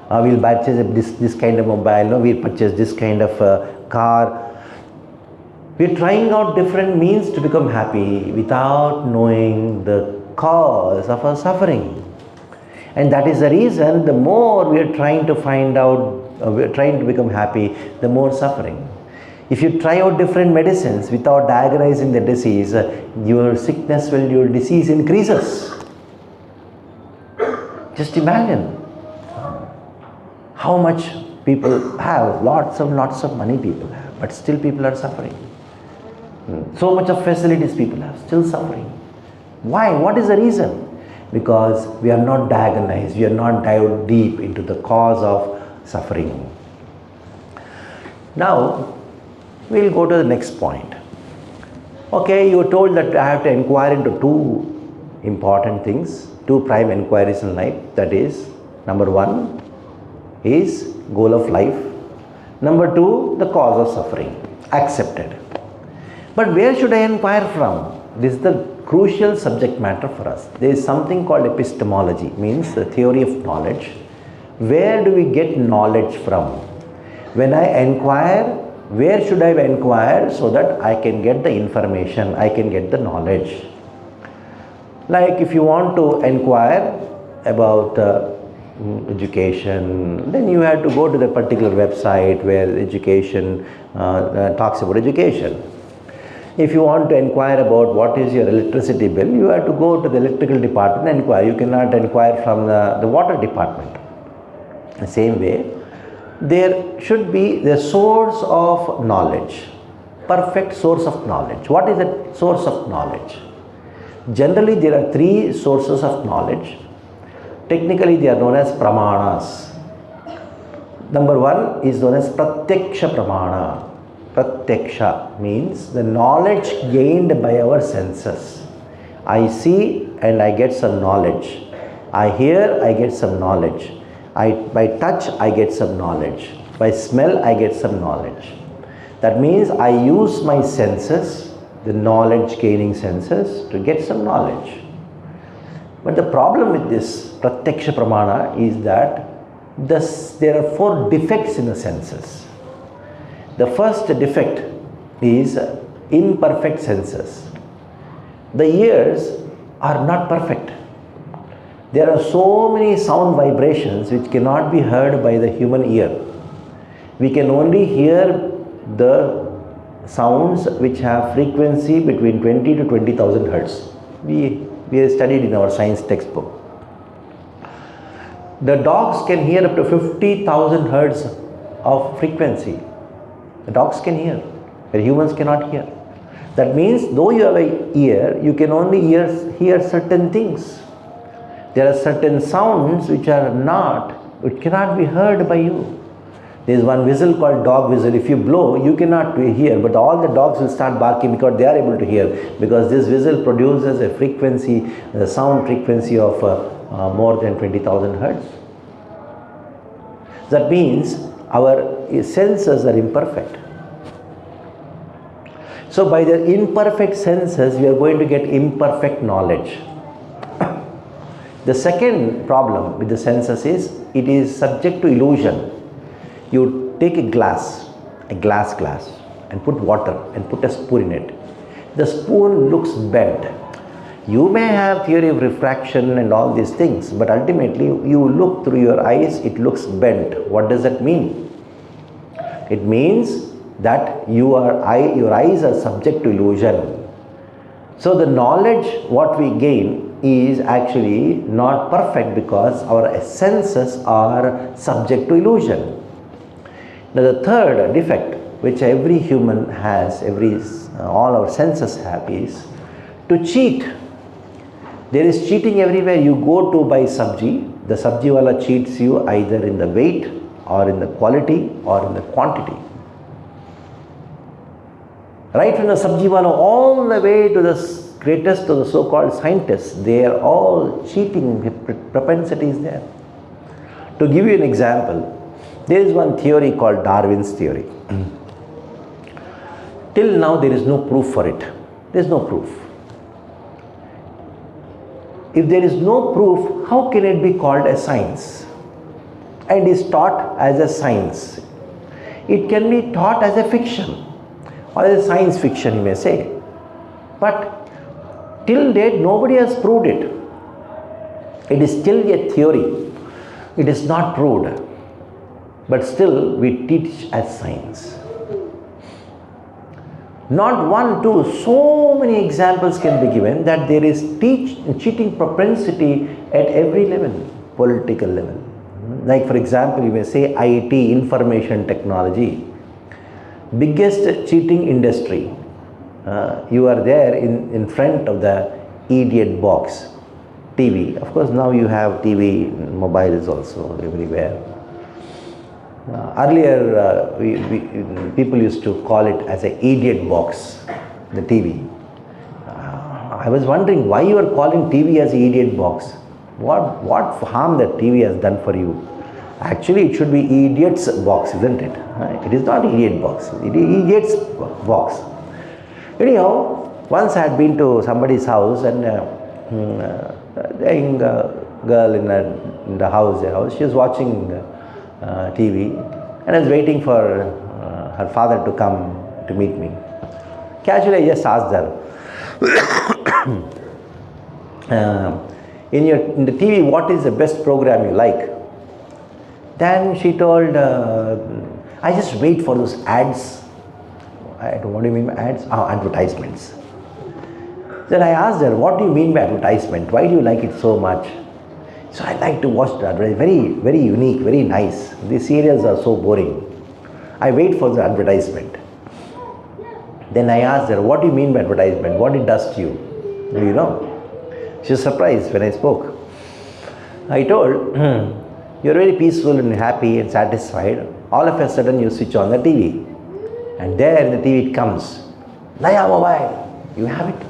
we'll purchase this kind of mobile, no, we'll purchase this kind of car. We're trying out different means to become happy without knowing the cause of our suffering. And that is the reason, the more we are trying to find out, we are trying to become happy, the more suffering. If you try out different medicines without diagnosing the disease, your sickness will, your disease increases. Just imagine how much people have, lots of money people have, but still people are suffering. So much of facilities people have, still suffering. Why? What is the reason? Because we are not diagnosed, we are not dived deep into the cause of suffering. Now, we'll go to the next point. Okay, you were told that I have to inquire into two important things, two prime inquiries in life. That is, number one is goal of life. Number two, the cause of suffering. Accepted. But where should I inquire from? This is the crucial subject matter for us. There is something called epistemology, means the theory of knowledge. Where do we get knowledge from? When I inquire, where should I inquire so that I can get the information, I can get the knowledge? Like if you want to inquire about education, then you have to go to the particular website where education talks about education. If you want to inquire about what is your electricity bill, you have to go to the electrical department and inquire. You cannot inquire from the water department. The same way, there should be the source of knowledge, perfect source of knowledge. What is the source of knowledge? Generally, there are three sources of knowledge. Technically, they are known as pramanas. Number one is known as pratyaksha pramana. Pratyaksha means the knowledge gained by our senses. I see and I get some knowledge. I hear, I get some knowledge. By touch, I get some knowledge. By smell, I get some knowledge. That means I use my senses, the knowledge gaining senses, to get some knowledge. But the problem with this pratyaksha pramana is that there are four defects in the senses. The first defect is imperfect senses. The ears are not perfect. There are so many sound vibrations which cannot be heard by the human ear. We can only hear the sounds which have frequency between 20 to 20,000 hertz. We have studied in our science textbook. The dogs can hear up to 50,000 hertz of frequency. The dogs can hear, but humans cannot hear. That means though you have an ear, you can only hear certain things. There are certain sounds which cannot be heard by you. There is one whistle called dog whistle. If you blow, you cannot hear, but all the dogs will start barking because they are able to hear, because this whistle produces a frequency, the sound frequency of more than 20,000 hertz. That means our senses are imperfect. So by the imperfect senses, we are going to get imperfect knowledge. The second problem with the senses is, it is subject to illusion. You take a glass, and put water and put a spoon in it. The spoon looks bent. You may have theory of refraction and all these things, but ultimately you look through your eyes, it looks bent. What does that mean? It means that your eyes are subject to illusion. So the knowledge what we gain is actually not perfect because our senses are subject to illusion. Now the third defect which every human has, all our senses have, is to cheat. There is cheating everywhere. You go to buy sabji, the sabji wala cheats you either in the weight or in the quality or in the quantity. Right from the sabji wala all the way to the greatest of the so-called scientists, they are all cheating. Propensity is there. To give you an example, there is one theory called Darwin's theory. Till now there is no proof for it. There is no proof. If there is no proof, how can it be called a science? And is taught as a science. It can be taught as a fiction or as a science fiction, you may say. But till date, nobody has proved it. It is still a theory. It is not proved. But still, we teach as science. Not one, two, so many examples can be given that there is cheating propensity at every level, political level. Like for example, you may say IT, information technology, biggest cheating industry. You are there in front of the idiot box, TV. Of course, now you have TV, mobiles also everywhere. Earlier, people used to call it as an idiot box, the TV. I was wondering why you are calling TV as an idiot box. What harm that TV has done for you? Actually, it should be idiot's box, isn't it? It is not idiot box. It is idiot's box. Anyhow, once I had been to somebody's house and a young girl in the house, she was watching TV, and I was waiting for her father to come to meet me. Casually, I just asked her, in the TV, what is the best program you like? Then she told, I just wait for those ads. I don't know what do you mean by ads? Advertisements. Then I asked her, what do you mean by advertisement? Why do you like it so much? So I like to watch the advertisement. Very, very unique, very nice. These serials are so boring. I wait for the advertisement. Then I asked her, what do you mean by advertisement? What it does to you? Do you know? She was surprised when I spoke. I told, you're very peaceful and happy and satisfied. All of a sudden you switch on the TV. And there in the TV it comes. Naya mobile. You have it.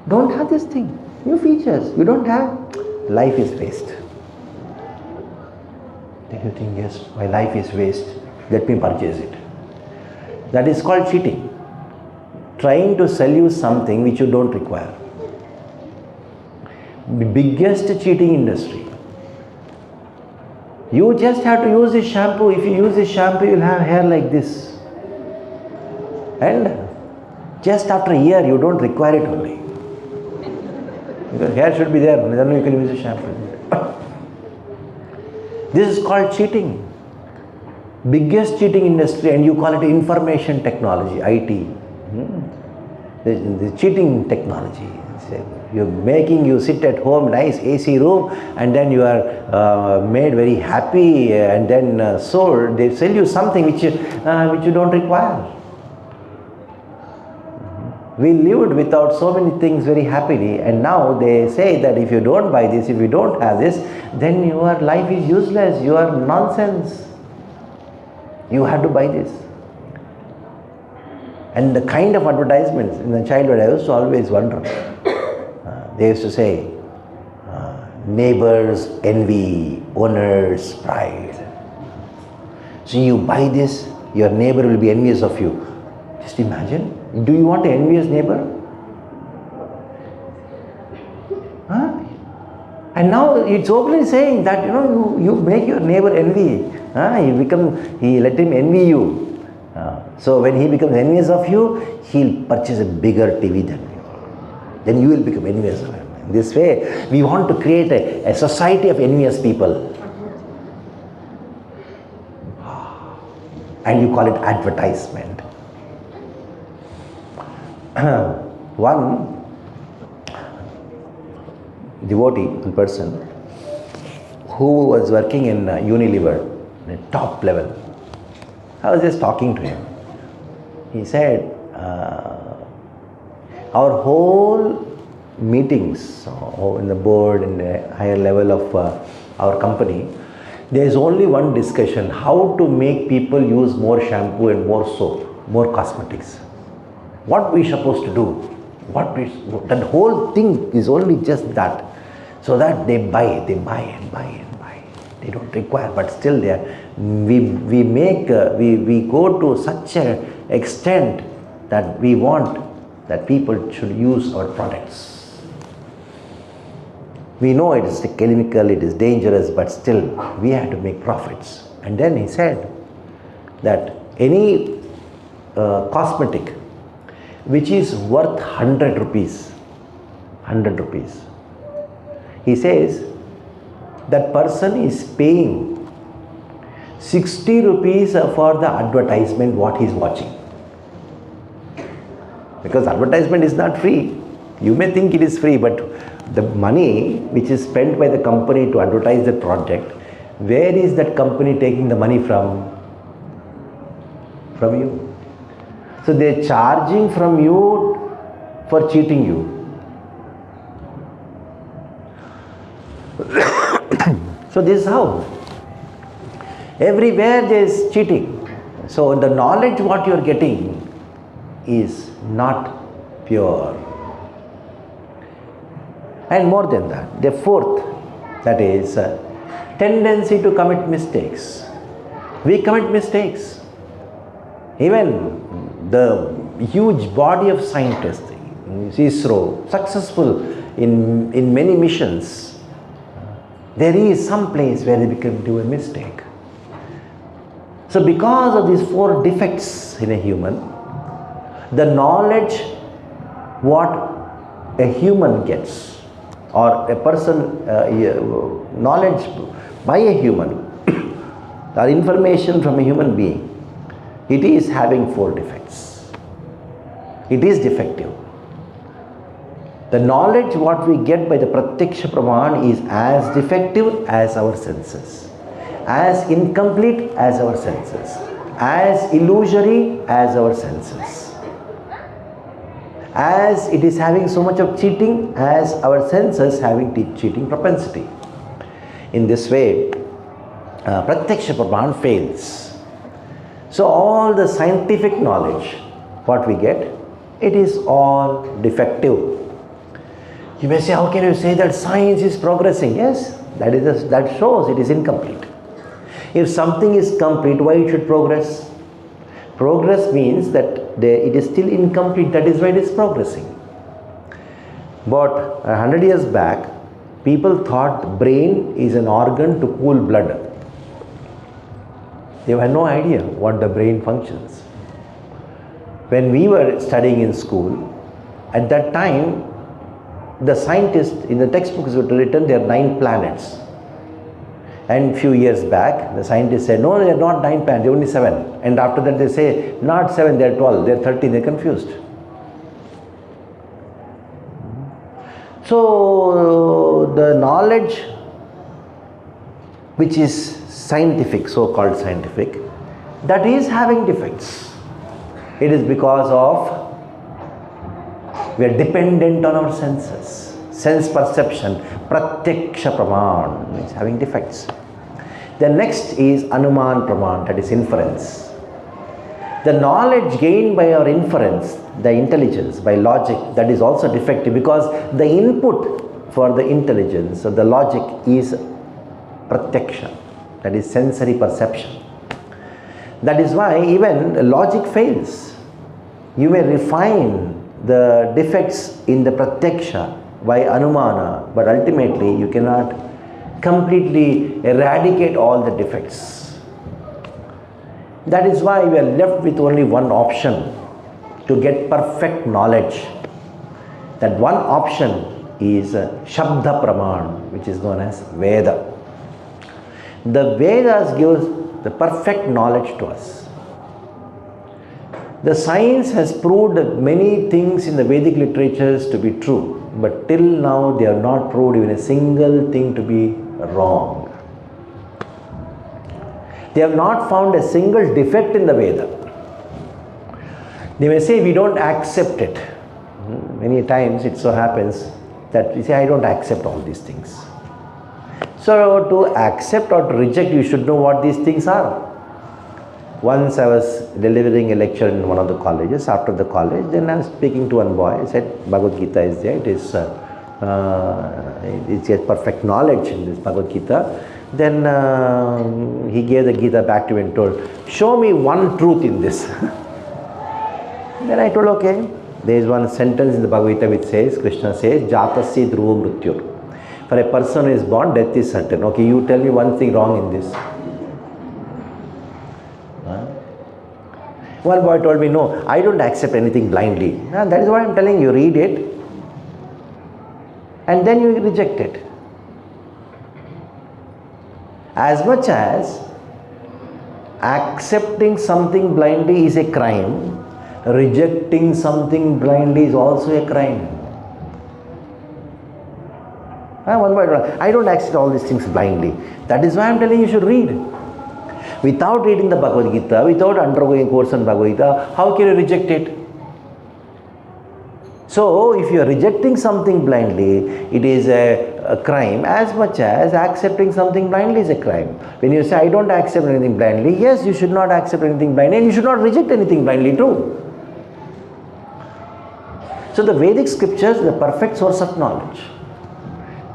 Don't have this thing. New features. You don't have. Life is waste. Then you think, yes, my life is waste. Let me purchase it. That is called cheating. Trying to sell you something which you don't require. The biggest cheating industry. You just have to use this shampoo. If you use this shampoo, you'll have hair like this. And just after a year, you don't require it only. Because hair should be there, then you can use the shampoo. This is called cheating. Biggest cheating industry, and you call it information technology, IT. The cheating technology. You sit at home, nice AC room, and then you are made very happy, and then sold. They sell you something which you don't require. We lived without so many things very happily, and now they say that if you don't buy this, if you don't have this, then your life is useless, you are nonsense. You have to buy this. And the kind of advertisements in the childhood, I used to always wonder. They used to say, neighbors envy, owner's pride. So you buy this, your neighbor will be envious of you. Just imagine. Do you want an envious neighbor? And now it's openly saying that you make your neighbor envy. You let him envy you. So when he becomes envious of you, he'll purchase a bigger TV than you. Then you will become envious of him. In this way, we want to create a society of envious people. And you call it advertisement. one devotee, one person who was working in Unilever, the top level. I was just talking to him. He said, our whole meetings in the board and the higher level of our company, there is only one discussion: how to make people use more shampoo and more soap, more cosmetics. What we supposed to do? That whole thing is only just that, so that they buy and buy and buy. They don't require, but still we go to such an extent that we want that people should use our products. We know it is chemical, it is dangerous, but still we have to make profits. And then he said that any cosmetic which is worth 100 rupees, he says that person is paying 60 rupees for the advertisement what he is watching. Because advertisement is not free. You may think it is free, but the money which is spent by the company to advertise the project, where is that company taking the money from? From you. So they are charging from you for cheating you. So this is how. Everywhere there is cheating. So the knowledge what you are getting is not pure. And more than that, the fourth, that is tendency to commit mistakes. We commit mistakes. Even the huge body of scientists, ISRO, successful in many missions, there is some place where they can do a mistake. So because of these four defects in a human, the knowledge what a human gets, or a person, knowledge by a human, or information from a human being, it is having four defects. It is defective. The knowledge what we get by the Pratyaksha Praman is as defective as our senses, as incomplete as our senses, as illusory as our senses, as it is having so much of cheating as our senses having cheating propensity. In this way, Pratyaksha Praman fails. So all the scientific knowledge what we get, it is all defective. You may say, how can you say that science is progressing? Yes, that shows it is incomplete. If something is complete, why it should progress? Progress means that it is still incomplete, that is why it is progressing. But 100 years back, people thought brain is an organ to cool blood. They had no idea what the brain functions. When we were studying in school, at that time, the scientists in the textbooks were written there are 9 planets. And few years back, the scientists said, no, they are not 9 planets, they are only 7. And after that they say, not 7, they are 12, they are 13, they are confused. So the knowledge which is scientific, so-called scientific, that is having defects. It is because of we are dependent on our senses. Sense perception, Pratyaksha Praman, is having defects. The next is Anuman Praman, that is inference. The knowledge gained by our inference, the intelligence, by logic, that is also defective because the input for the intelligence or the logic is Pratyaksha, that is sensory perception. That is why even logic fails. You may refine the defects in the Pratyaksha by Anumana, but ultimately you cannot completely eradicate all the defects. That is why we are left with only one option to get perfect knowledge. That one option is Shabda Praman, which is known as Veda. The Vedas give the perfect knowledge to us. The science has proved many things in the Vedic literatures to be true, but till now they have not proved even a single thing to be wrong. They have not found a single defect in the Veda. They may say we don't accept it. Many times it so happens that we say I don't accept all these things. So to accept or to reject, you should know what these things are. Once I was delivering a lecture in one of the colleges. After the college, then I was speaking to one boy. I said, Bhagavad Gita is there. It's a perfect knowledge in this Bhagavad Gita. Then he gave the Gita back to me and told, show me one truth in this. Then I told, okay. There is one sentence in the Bhagavad Gita which says, Krishna says, Jatasya dhruva mrityur. For a person who is born, death is certain. Okay, you tell me one thing wrong in this. One boy told me, no, I don't accept anything blindly. That is why I am telling you, read it and then you reject it. As much as accepting something blindly is a crime, rejecting something blindly is also a crime. One boy told me, I don't accept all these things blindly. That is why I am telling you should read. Without reading the Bhagavad Gita, without undergoing a course on Bhagavad Gita, how can you reject it? So, if you are rejecting something blindly, it is a crime as much as accepting something blindly is a crime. When you say, I don't accept anything blindly, yes, you should not accept anything blindly and you should not reject anything blindly too. So, the Vedic scriptures is the perfect source of knowledge.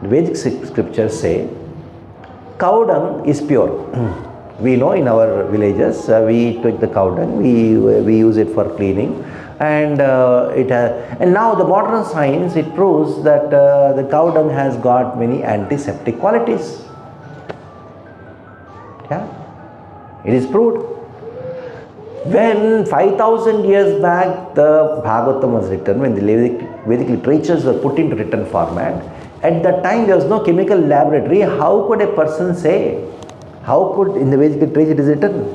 The Vedic scriptures say, cow dung is pure. We know in our villages, we take the cow dung, we use it for cleaning, and and now the modern science, it proves that the cow dung has got many antiseptic qualities. Yeah, it is proved. When 5,000 years back the Bhagavatam was written, when the Vedic literatures were put into written format, at that time there was no chemical laboratory. How could a person say? How could in the Vedic literature it is written?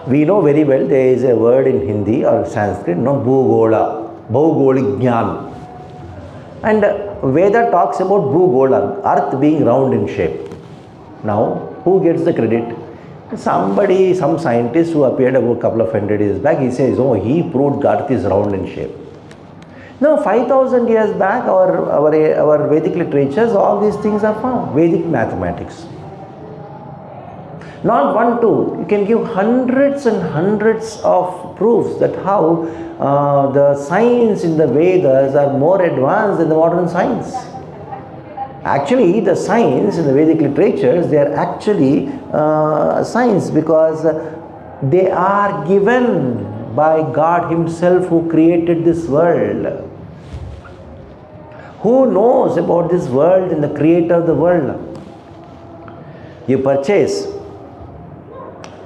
We know very well there is a word in Hindi or Sanskrit, no, Bhugola, Bhaugolik Jnana. And Veda talks about Bhugola, earth being round in shape. Now, who gets the credit? Somebody, some scientist who appeared about a couple of 100 years back, he says, oh, he proved earth is round in shape. Now, 5,000 years back, our Vedic literatures, all these things are found. Vedic mathematics. Not one, two. You can give hundreds and hundreds of proofs that how the science in the Vedas are more advanced than the modern science. Actually, the science in the Vedic literatures, they are actually science because they are given by God Himself who created this world. Who knows about this world and the creator of the world? You purchase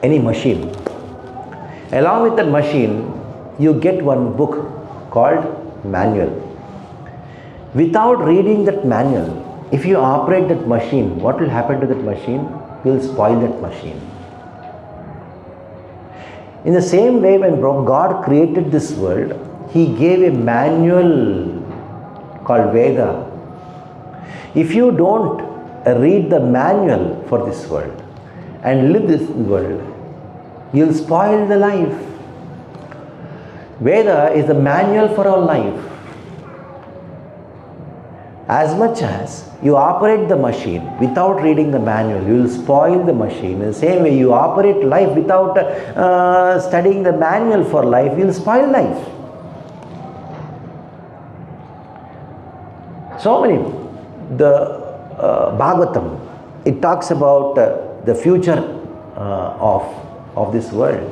any machine. Along with that machine, you get one book called manual. Without reading that manual, if you operate that machine, what will happen to that machine? You will spoil that machine. In the same way, when God created this world, He gave a manual called Veda. If you don't read the manual for this world and live this world, you will spoil the life. Veda is the manual for our life. As much as you operate the machine without reading the manual, you will spoil the machine. In the same way, you operate life without studying the manual for life, you will spoil life. So many, the Bhagavatam, it talks about the future of this world.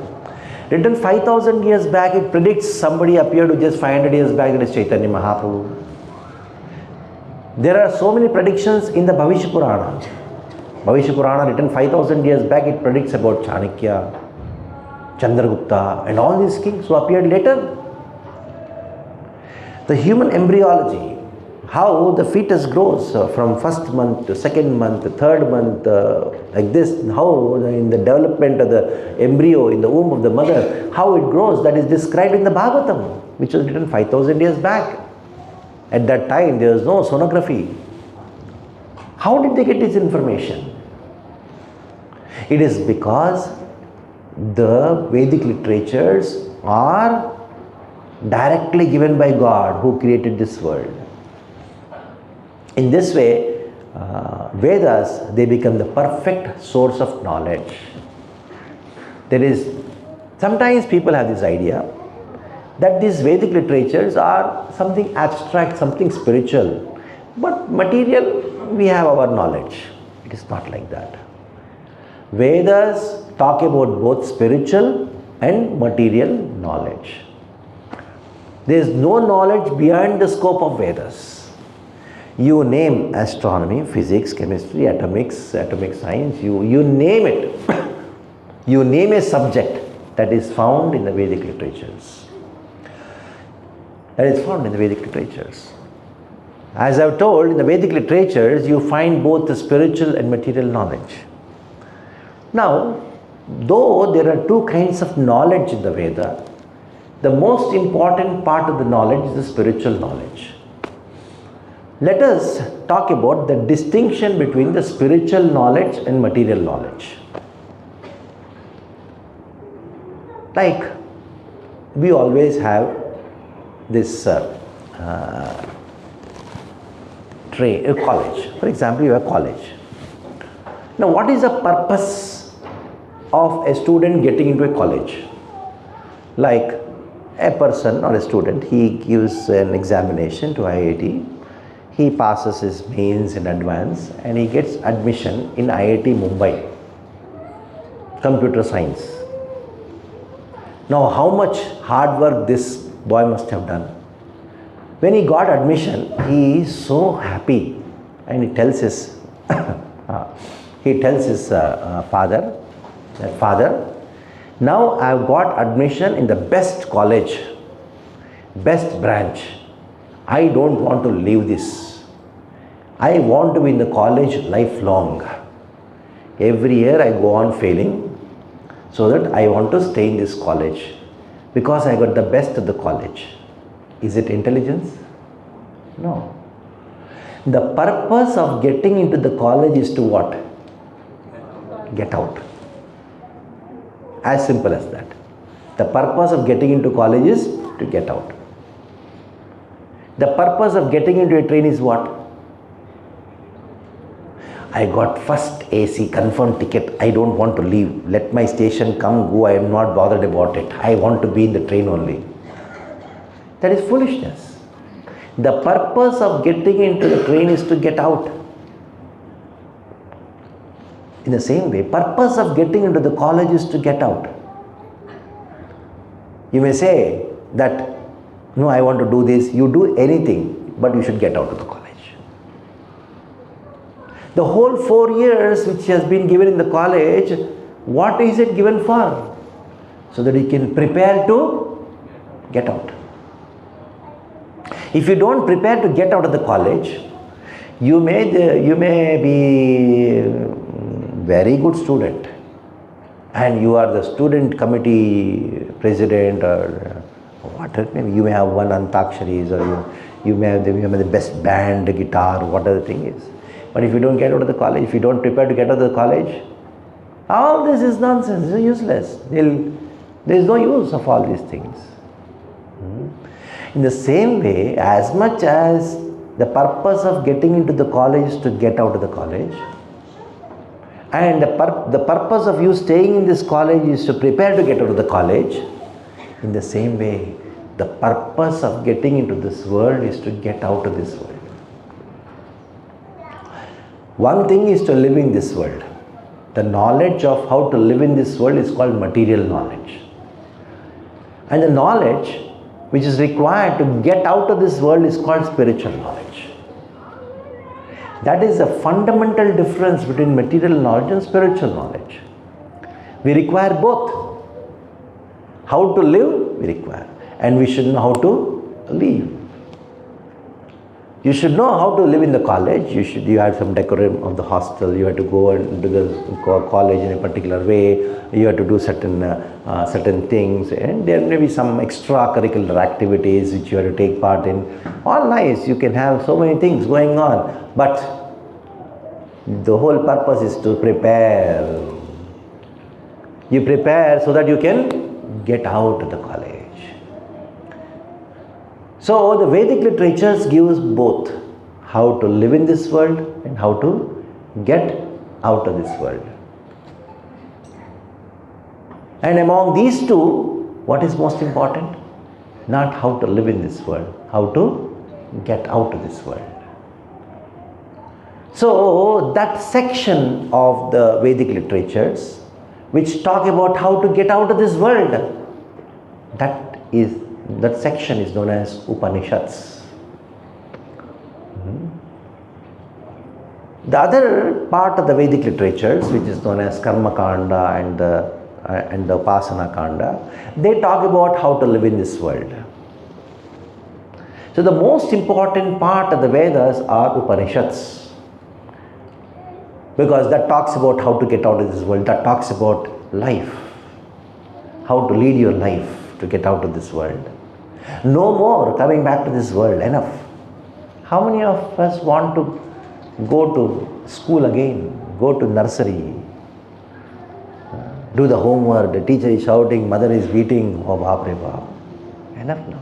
Written 5,000 years back, it predicts somebody appeared to just 500 years back, that is Chaitanya Mahaprabhu. There are so many predictions in the Bhavishya Purana. Bhavishya Purana, written 5,000 years back, it predicts about Chanakya, Chandragupta, and all these kings who appeared later. The human embryology, how the fetus grows from first month to second month, third month, like this, how in the development of the embryo in the womb of the mother, how it grows, that is described in the Bhagavatam, which was written 5,000 years back. At that time, there was no sonography. How did they get this information? It is because the Vedic literatures are directly given by God who created this world. In this way, Vedas, they become the perfect source of knowledge. Sometimes people have this idea that these Vedic literatures are something abstract, something spiritual. But material, we have our knowledge. It is not like that. Vedas talk about both spiritual and material knowledge. There is no knowledge beyond the scope of Vedas. You name astronomy, physics, chemistry, atomic science, you name it. You name a subject that is found in the Vedic literatures. As I've told, in the Vedic literatures, you find both the spiritual and material knowledge. Now, though there are two kinds of knowledge in the Veda, the most important part of the knowledge is the spiritual knowledge. Let us talk about the distinction between the spiritual knowledge and material knowledge. Like, we always have this college. For example, you have college. Now, what is the purpose of a student getting into a college? Like, a person or a student, he gives an examination to IIT. He passes his mains in advance and he gets admission in IIT Mumbai, computer science. Now, how much hard work this boy must have done. When he got admission, he is so happy and he tells his father, that father, now I have got admission in the best college, best branch. I don't want to leave this. I want to be in the college lifelong. Every year I go on failing, so that I want to stay in this college because I got the best of the college. Is it intelligence? No. The purpose of getting into the college is to what? Get out. As simple as that. The purpose of getting into college is to get out. The purpose of getting into a train is what? I got first AC, confirmed ticket. I don't want to leave. Let my station come, go. I am not bothered about it. I want to be in the train only. That is foolishness. The purpose of getting into the train is to get out. In the same way, purpose of getting into the college is to get out. You may say that, no, I want to do this. You do anything, but you should get out of the college. The whole 4 years which has been given in the college, what is it given for? So that you can prepare to get out. If you don't prepare to get out of the college, you may be very good student and you are the student committee president or whatever. You may have won Antaksharis or you may have the best band, guitar, whatever the thing is. But if you don't get out of the college, if you don't prepare to get out of the college, all this is nonsense, it's useless. There is no use of all these things. In the same way, as much as the purpose of getting into the college is to get out of the college, and the purpose of you staying in this college is to prepare to get out of the college, in the same way, the purpose of getting into this world is to get out of this world. One thing is to live in this world. The knowledge of how to live in this world is called material knowledge. And the knowledge which is required to get out of this world is called spiritual knowledge. That is a fundamental difference between material knowledge and spiritual knowledge. We require both. How to live, we require. And we should know how to live. You should know how to live in the college. You have some decorum of the hostel. You have to go and do the college in a particular way. You have to do certain things, and there may be some extracurricular activities which you have to take part in. All nice. You can have so many things going on, but the whole purpose is to prepare. You prepare so that you can get out of the college. So the Vedic literatures gives both how to live in this world and how to get out of this world. And among these two, what is most important? Not how to live in this world, how to get out of this world. So that section of the Vedic literatures which talk about how to get out of this world, that section is known as Upanishads. The other part of the Vedic literatures, which is known as Karma Kanda and the Upasana Kanda, they talk about how to live in this world. So the most important part of the Vedas are Upanishads, because that talks about how to get out of this world, that talks about life, how to lead your life to get out of this world. No more coming back to this world, enough. How many of us want to go to school again, go to nursery, do the homework, the teacher is shouting, mother is beating, oh baap re baap. Enough now.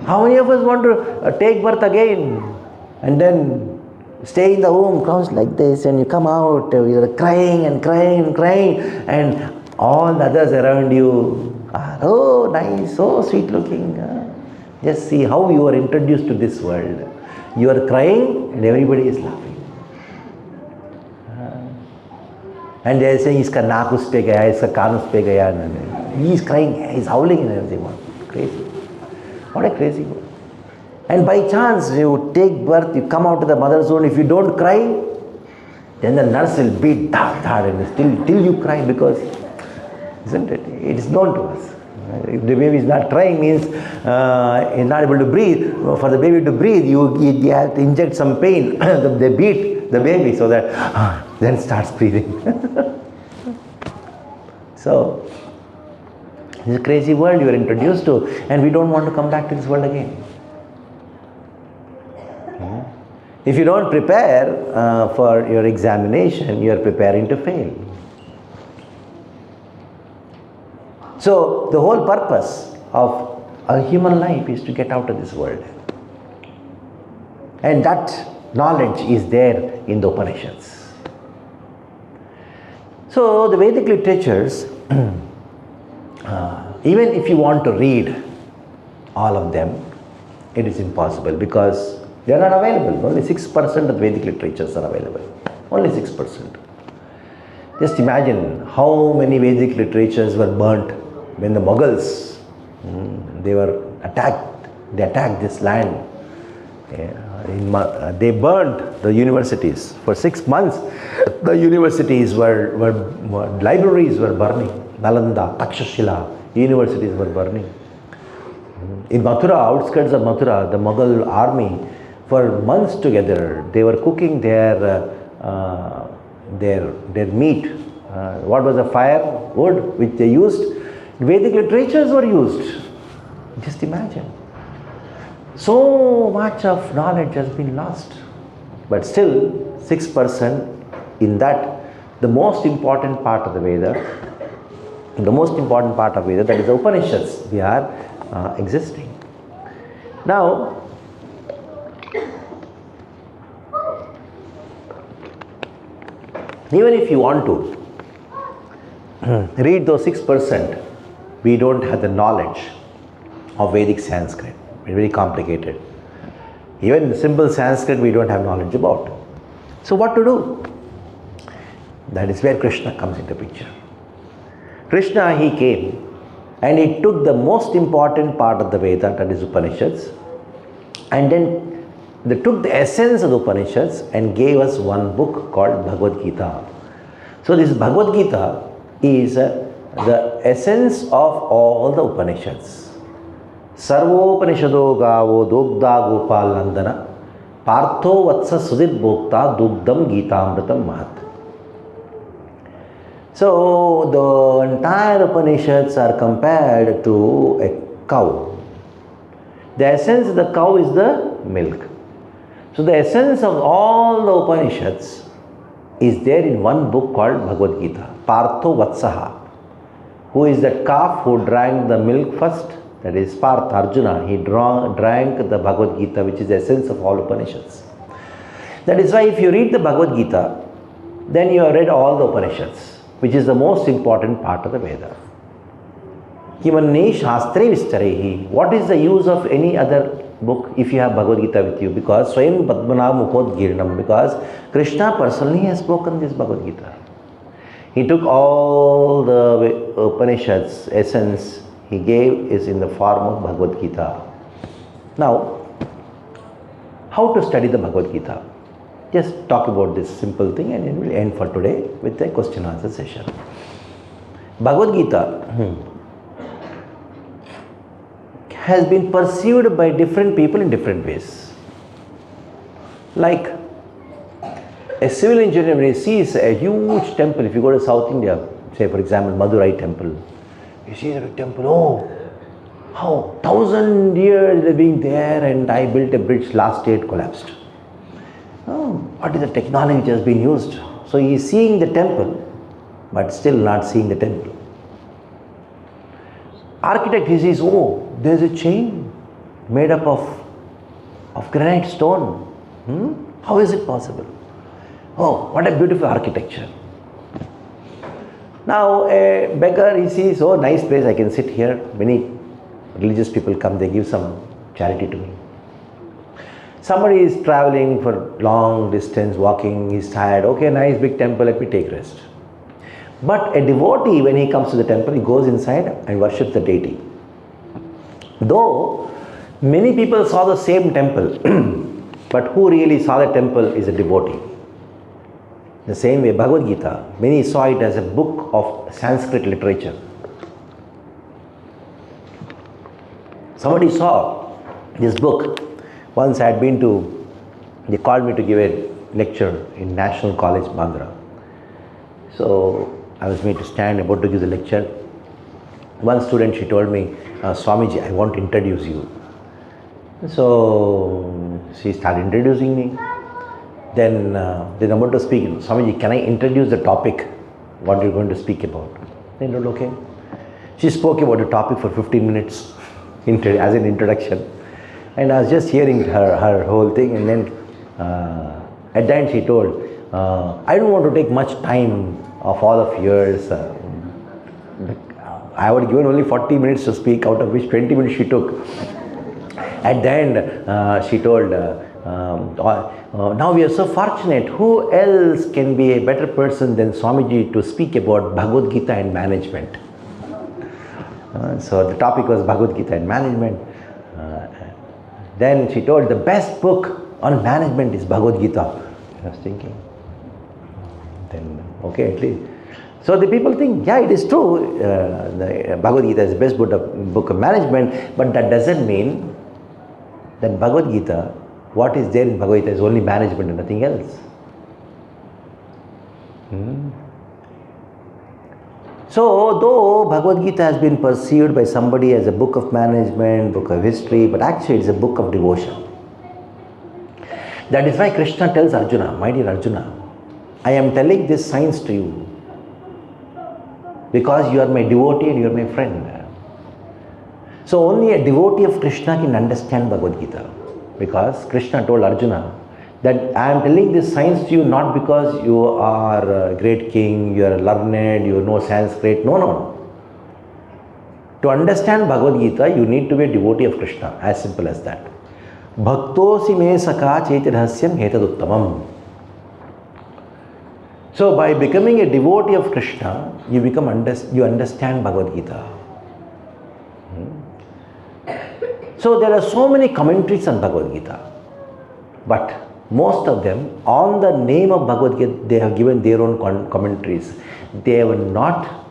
How many of us want to take birth again and then stay in the womb, comes like this, and you come out, you're crying and crying and crying, and all the others around you are, oh nice, so sweet looking. Just see how you are introduced to this world. You are crying and everybody is laughing. And they are saying, iska naak us pe gaya, iska kaan us pe gaya. He is crying, he is howling and everything. Crazy. What a crazy world. And by chance, you take birth, you come out of the mother's womb, if you don't cry, then the nurse will beat hard and till you cry, because, isn't it? It is known to us. If the baby is not crying, means he is not able to breathe. For the baby to breathe, you have to inject some pain. They beat the baby so that then starts breathing. So, this is a crazy world you are introduced to, and we don't want to come back to this world again. If you don't prepare for your examination, you are preparing to fail. So, the whole purpose of a human life is to get out of this world. And that knowledge is there in the Upanishads. So, the Vedic literatures, even if you want to read all of them, it is impossible, because they are not available. Only 6% of the Vedic literatures are available. Only 6%. Just imagine how many Vedic literatures were burnt when the Mughals, they were attacked. They attacked this land. They burnt the universities. For 6 months, the universities libraries were burning. Nalanda, Takshashila, universities were burning. In Mathura, outskirts of Mathura, the Mughal army, for months together, they were cooking their meat. What was the fire? Wood, which they used. Vedic literatures were used. Just imagine. So much of knowledge has been lost. But still, 6% in that, the most important part of the Veda, that is the Upanishads, they are existing. Now, even if you want to read those 6%, we don't have the knowledge of Vedic Sanskrit. It's very complicated. Even simple Sanskrit we don't have knowledge about. So what to do? That is where Krishna comes into picture. Krishna, he came and he took the most important part of the Veda, that is Upanishads, and then they took the essence of the Upanishads and gave us one book called Bhagavad Gita. So this Bhagavad Gita is the essence of all the Upanishads. Sarvopanishado gavo dogda gopal nandana partho vatsa sudit bhokta dugdam gitamritam mahat. So the entire Upanishads are compared to a cow. The essence of the cow is the milk. So the essence of all the Upanishads is there in one book called Bhagavad Gita. Partho Vatsaha. Who is that calf who drank the milk first? That is Partha, Arjuna. He drank the Bhagavad Gita, which is the essence of all Upanishads. That is why if you read the Bhagavad Gita, then you have read all the Upanishads, which is the most important part of the Veda. Kimanne Shastre Vistarehi. What is the use of any other book if you have Bhagavad Gita with you? Because Swayam Padmana Mukhod Girnam. Because Krishna personally has spoken this Bhagavad Gita. He took all the Upanishads essence, he gave is in the form of Bhagavad Gita. Now, how to study the Bhagavad Gita? Just talk about this simple thing and then we'll end for today with a question answer session. Bhagavad Gita has been perceived by different people in different ways. Like a civil engineer, when he sees a huge temple, if you go to South India, say for example Madurai temple, you see a big temple, oh, how 1,000 years they've been there and I built a bridge, last day it collapsed. Oh, what is the technology which has been used? So he is seeing the temple, but still not seeing the temple. Architect, he sees, oh, there is a chain made up of granite stone. How is it possible? Oh, what a beautiful architecture. Now a beggar, he sees, oh, nice place, I can sit here. Many religious people come, they give some charity to me. Somebody is traveling for long distance, walking, he's tired. Okay, nice big temple, let me take rest. But a devotee, when he comes to the temple, he goes inside and worships the deity. Though many people saw the same temple, but who really saw the temple is a devotee. The same way, Bhagavad Gita, many saw it as a book of Sanskrit literature. Somebody saw this book. Once I had been to, they called me to give a lecture in National College, Bandra. So I was made to stand, about to give the lecture. One student, she told me, Swamiji, I want to introduce you. So she started introducing me. Then I'm about to speak. Swamiji, can I introduce the topic? What you're going to speak about? They told, okay. She spoke about the topic for 15 minutes as an introduction. And I was just hearing her whole thing. And then at the end she told, I don't want to take much time of all of yours. I would given only 40 minutes to speak, out of which 20 minutes she took. At the end, she told, now we are so fortunate. Who else can be a better person than Swamiji to speak about Bhagavad Gita and management? So the topic was Bhagavad Gita and management. Then she told, the best book on management is Bhagavad Gita. I was thinking, then okay, at least. So the people think, yeah, it is true, the Bhagavad Gita is the best book of management, but that doesn't mean that Bhagavad Gita, what is there in Bhagavad Gita is only management and nothing else. So, though Bhagavad Gita has been perceived by somebody as a book of management, book of history, but actually it's a book of devotion. That is why Krishna tells Arjuna, my dear Arjuna, I am telling this science to you because you are my devotee and you are my friend. So only a devotee of Krishna can understand Bhagavad Gita, because Krishna told Arjuna that I am telling this science to you not because you are a great king, you are learned, you know Sanskrit. No. To understand Bhagavad Gita, you need to be a devotee of Krishna, as simple as that. Bhaktosi me saka chaitirhasyam hetaduttamam. So by becoming a devotee of Krishna, you understand Bhagavad Gita. So there are so many commentaries on Bhagavad Gita, but most of them, on the name of Bhagavad Gita, they have given their own commentaries. They have not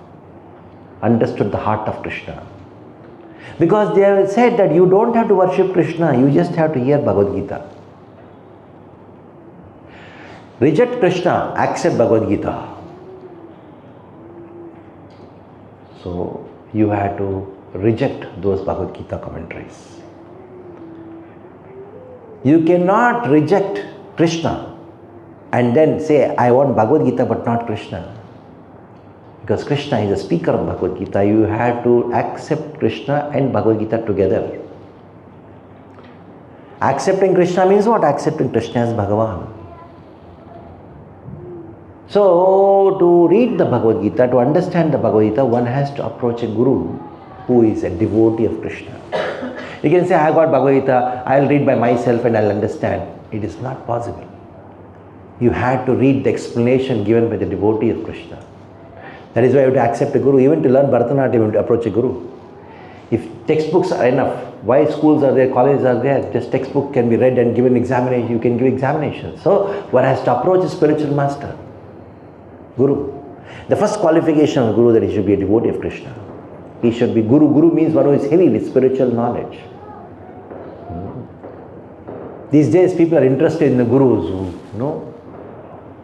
understood the heart of Krishna. Because they have said that you don't have to worship Krishna, you just have to hear Bhagavad Gita. Reject Krishna, accept Bhagavad Gita. So you have to reject those Bhagavad Gita commentaries. You cannot reject Krishna and then say, I want Bhagavad Gita but not Krishna. Because Krishna is a speaker of Bhagavad Gita. You have to accept Krishna and Bhagavad Gita together. Accepting Krishna means what? Accepting Krishna as Bhagavan. So, to read the Bhagavad Gita, to understand the Bhagavad Gita, one has to approach a guru who is a devotee of Krishna. You can say, I got Bhagavad Gita, I'll read by myself and I'll understand. It is not possible. You have to read the explanation given by the devotee of Krishna. That is why you have to accept a guru. Even to learn Bharatanatyam, you have to approach a guru. If textbooks are enough, why schools are there, colleges are there? Just textbook can be read and given examination, you can give examinations. So, one has to approach a spiritual master, guru. The first qualification of guru that he should be a devotee of Krishna. He should be guru. Guru means one who is heavy with spiritual knowledge. These days people are interested in the gurus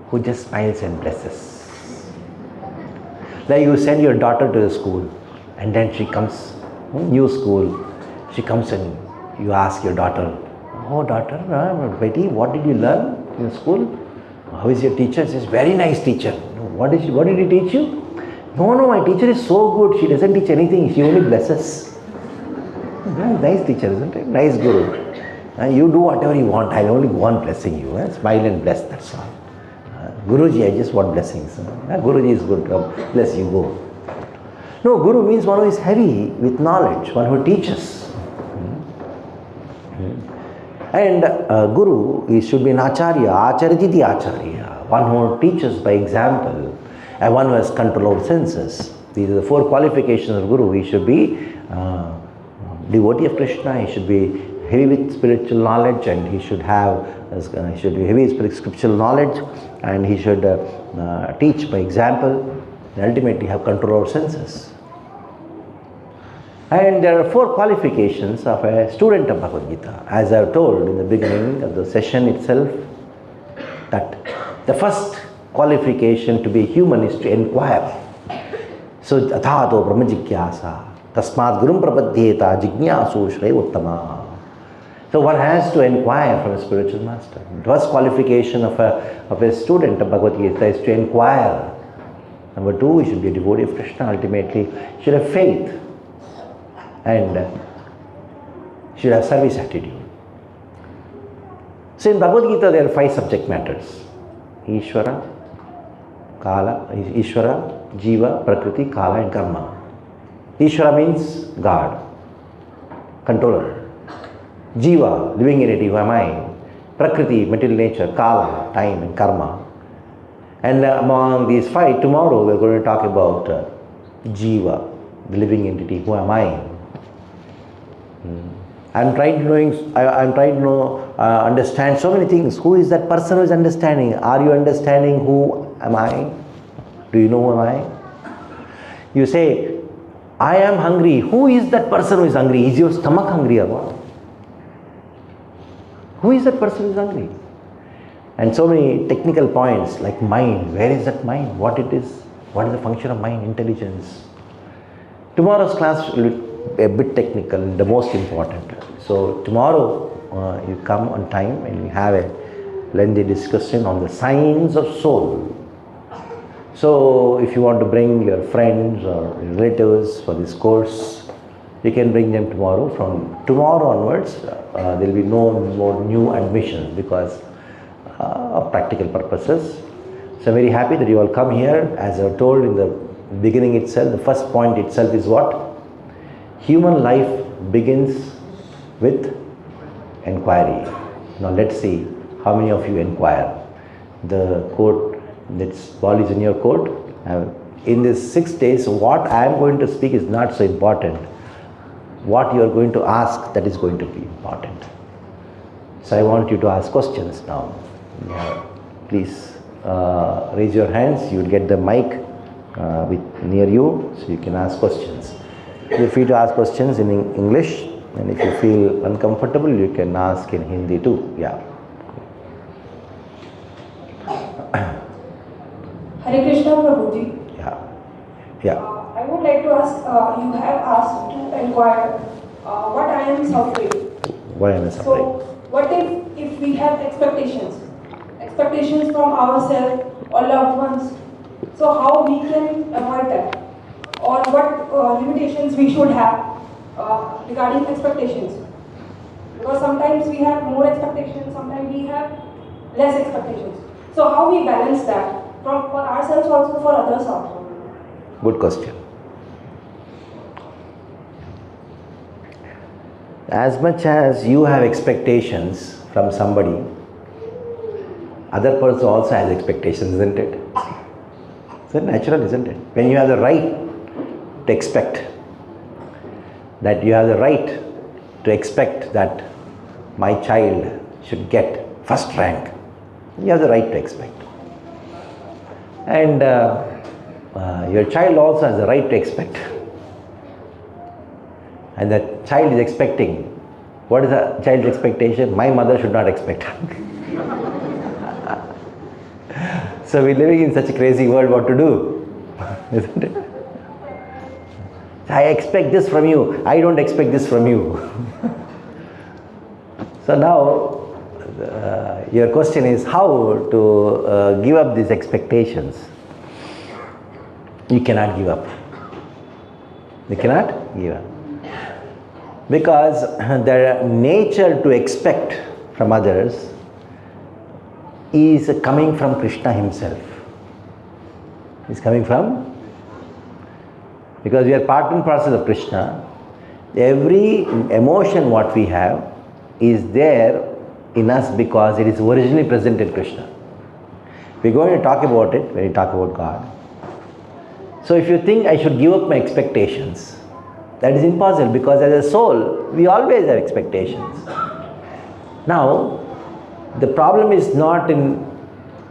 who just smiles and blesses. Like you send your daughter to the school and then she comes, new school, she comes and you ask your daughter, oh daughter, Betty, what did you learn in school? How is your teacher? She says, very nice teacher. What did he teach you? No, my teacher is so good, she doesn't teach anything, she only blesses. Nice teacher, isn't it? Nice guru. You do whatever you want, I only go on blessing you. Smile and bless, that's all. Guruji, I just want blessings. Guruji is good, bless you, go. No, Guru means one who is heavy with knowledge, one who teaches. And Guru, he should be an Acharya, Acharyati Acharya, one who teaches by example, and one who has control over senses. These are the four qualifications of Guru. He should be devotee of Krishna, he should be heavy with spiritual knowledge, and he should be heavy with spiritual knowledge, and he should teach by example, and ultimately have control over senses. And there are four qualifications of a student of Bhagavad Gita. As I have told in the beginning of the session itself, that the first qualification to be human is to inquire. So, athato brahma jigyasa, tasmat gurum prapadyeta jignasu shray uttama. So one has to inquire from a spiritual master. The first qualification of a student of Bhagavad Gita is to inquire. Number two, he should be a devotee of Krishna. Ultimately, he should have faith and should have service attitude. So in Bhagavad Gita, there are 5 subject matters: Ishvara, Kala, Ishvara, Jiva, Prakriti, Kala, and Karma. Ishvara means God, controller. Jiva, living entity, who am I? Prakriti, material nature, Kala, time, and Karma. And among these 5, tomorrow we are going to talk about Jiva, the living entity, who am I? I'm trying to understand so many things. Who is that person who is understanding? Are you understanding who am I? Do you know who am I? You say, I am hungry. Who is that person who is hungry? Is your stomach hungry or what? Who is that person who is hungry? And so many technical points like mind. Where is that mind? What it is? What is the function of mind? Intelligence. Tomorrow's class will be a bit technical, the most important. So tomorrow you come on time and we have a lengthy discussion on the signs of soul. So if you want to bring your friends or relatives for this course, you can bring them tomorrow. From tomorrow onwards, there will be no more new admissions because of practical purposes. So I'm very happy that you all come here. As I told in the beginning itself, the first point itself is what? Human life begins with inquiry. Now let's see how many of you inquire. The quote, this ball is in your court. In these 6 days, what I am going to speak is not so important. What you are going to ask, that is going to be important. So I want you to ask questions now. Please raise your hands. You will get the mic near you, so you can ask questions. You're free to ask questions in English, and if you feel uncomfortable, you can ask in Hindi too. Yeah. Hare Krishna, Prabhuji. Yeah. Yeah. I would like to ask, you have asked to inquire what I am suffering. Why am I suffering? So, what if we have expectations? Expectations from ourselves or loved ones. So, how we can avoid that? Or what limitations we should have regarding expectations? Because sometimes we have more expectations, sometimes we have less expectations. So, how we balance that for ourselves also, for others also? Good question. As much as you have expectations from somebody, other person also has expectations, isn't it? It's natural, isn't it? When you have the right to expect, that you have the right to expect that my child should get first rank, you have the right to expect. And your child also has the right to expect. And the child is expecting. What is the child's expectation? My mother should not expect. So we're living in such a crazy world, what to do? Isn't it? I expect this from you. I don't expect this from you. So now, your question is how to give up these expectations. You cannot give up. You cannot give up. Because the nature to expect from others is coming from Krishna himself. It's coming from, because we are part and parcel of Krishna. Every emotion what we have is there in us because it is originally present in Krishna. We're going to talk about it when we talk about God. So if you think I should give up my expectations, that is impossible, because as a soul, we always have expectations. Now, the problem is not in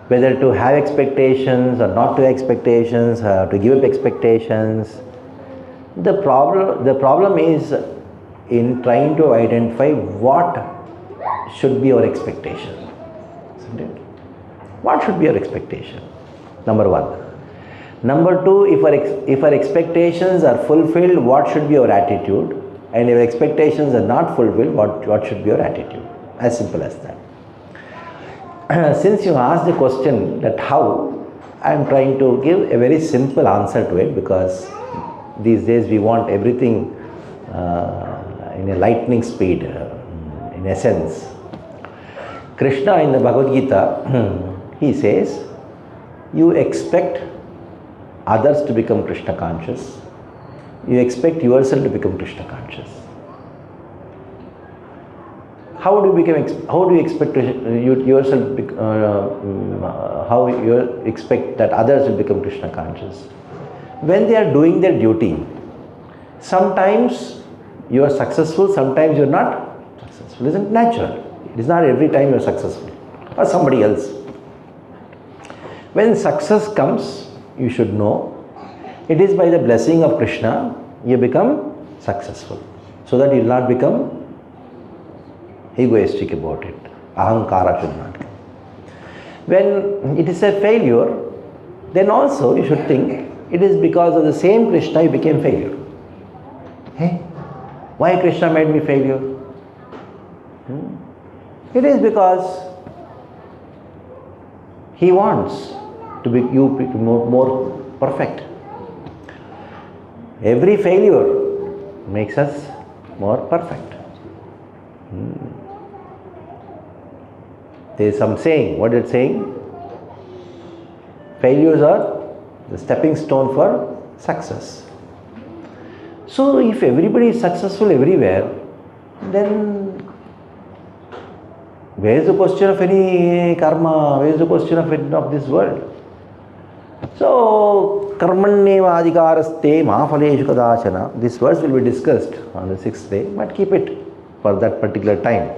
whether to have expectations or not to have expectations, or to give up expectations. The problem is in trying to identify what should be our expectation. Isn't it? What should be our expectation? Number one. Number two, if our expectations are fulfilled, what should be our attitude? And if expectations are not fulfilled, what should be our attitude? As simple as that. Since you asked the question that how, I am trying to give a very simple answer to it, because these days we want everything in a lightning speed, in essence. Krishna in the Bhagavad Gita, he says, you expect others to become Krishna conscious, you expect yourself to become Krishna conscious. How do you expect yourself? How you expect that others will become Krishna conscious? When they are doing their duty, sometimes you are successful, sometimes you are not successful. Isn't it natural? It is not every time you are successful, or somebody else. When success comes, you should know it is by the blessing of Krishna you become successful, so that you will not become egoistic about it. Ahankara should not come. When it is a failure, then also you should think it is because of the same Krishna you became failure. Hey, why Krishna made me failure? It is because he wants to be more perfect. Every failure makes us more perfect. There is some saying. What is it saying? Failures are the stepping stone for success. So if everybody is successful everywhere, then where is the question of any karma? Where is the question of this world? So, karmanyeva adhikaraste ma phaleshu kadachana. This verse will be discussed on the 6th day, but keep it for that particular time.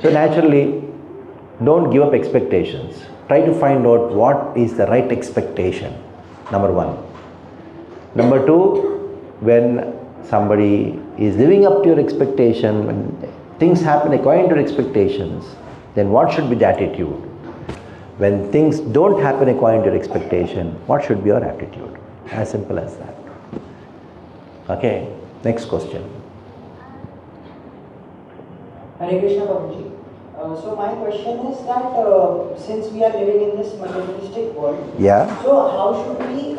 So naturally, don't give up expectations. Try to find out what is the right expectation. Number one. Number two, when somebody is living up to your expectation, when things happen according to your expectations, then what should be the attitude? When things don't happen according to your expectation, what should be your attitude? As simple as that. Okay, next question. Hare Krishna, Babuji. So my question is that since we are living in this materialistic world, Yeah. so how should we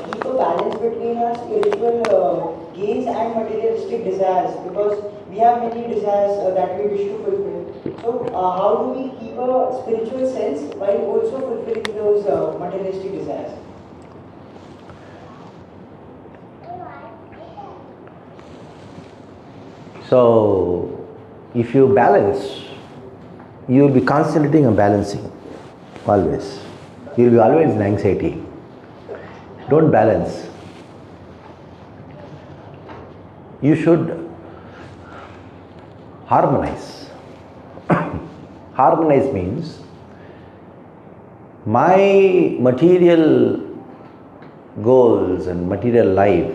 keep a balance between our spiritual gains and materialistic desires? Because we have many desires that we wish to fulfill. So how do we keep a spiritual sense while also fulfilling those materialistic desires? So, if you balance, you will be concentrating on balancing, always. You will be always in anxiety. Don't balance. You should harmonize. Harmonize means my material goals and material life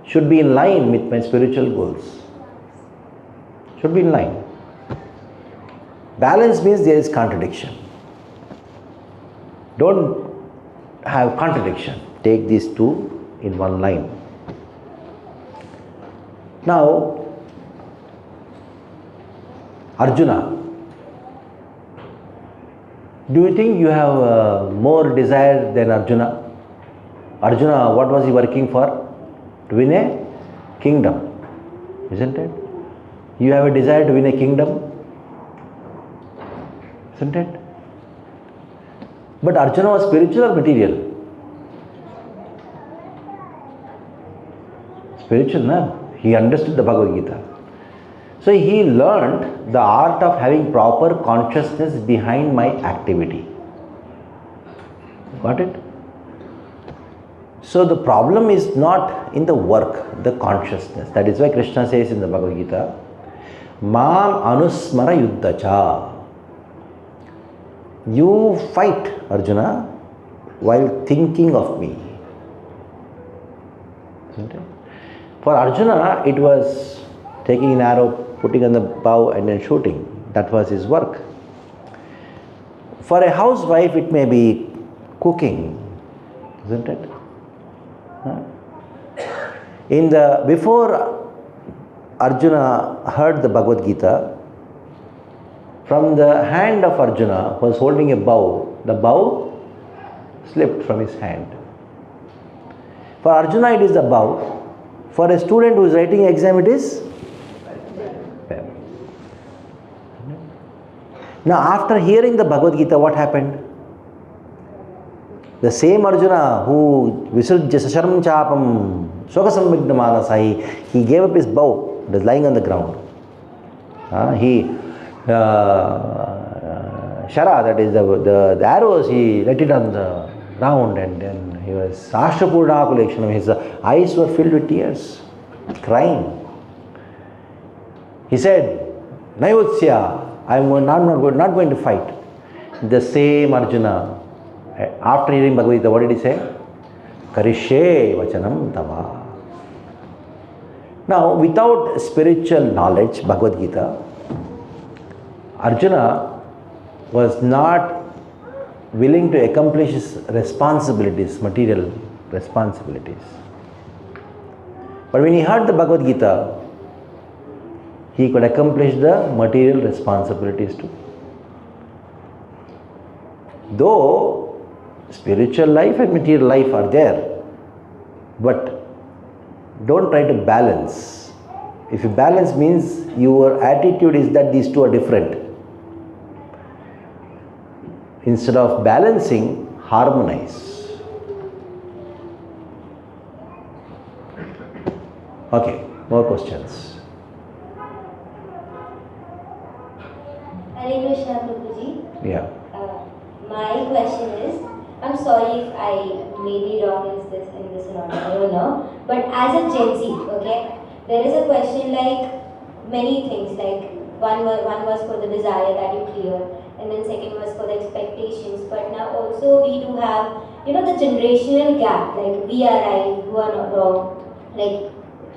should be in line with my spiritual goals. Should be in line. Balance means there is contradiction. Don't have contradiction. Take these two in one line. Now, Arjuna, do you think you have more desire than Arjuna? Arjuna, what was he working for? To win a kingdom, isn't it? You have a desire to win a kingdom, isn't it? But Arjuna was spiritual or material? Spiritual, no? He understood the Bhagavad Gita. So he learned the art of having proper consciousness behind my activity. Got it? So the problem is not in the work, the consciousness. That is why Krishna says in the Bhagavad Gita, Mam anusmara yuddhacha. You fight, Arjuna, while thinking of me. Isn't it? For Arjuna, it was taking an arrow, putting on the bow and then shooting. That was his work. For a housewife, it may be cooking, isn't it? Before Arjuna heard the Bhagavad Gita, from the hand of Arjuna was holding a bow. The bow slipped from his hand. For Arjuna, it is the bow. For a student who is writing an exam, it is pen. Now, after hearing the Bhagavad Gita, what happened? The same Arjuna who visujya sasharam chapam swakasambhigna manasai, he gave up his bow. It was lying on the ground. Shara, that is the arrows, he let it on the ground, and then he was ashtrapurna kulekshanam. His eyes were filled with tears, crying. He said, Naivatsya, I am not going to fight. The same Arjuna, after hearing Bhagavad Gita, what did he say? Karishye vachanam tava. Now, without spiritual knowledge, Bhagavad Gita, Arjuna was not willing to accomplish his responsibilities, material responsibilities. But when he heard the Bhagavad Gita, he could accomplish the material responsibilities too. Though spiritual life and material life are there, but don't try to balance. If you balance means your attitude is that these two are different. Instead of balancing, harmonize. Okay, more questions. Hare Krishna, Prabhuji. Yeah. My question is, I'm sorry if I may be wrong in this scenario, I don't know. But as a Gen Z, okay, there is a question like many things, like one was for the desire that you clear, and then second was for the expectations. But now also we do have you know, the generational gap, like we are right, you are not wrong. Like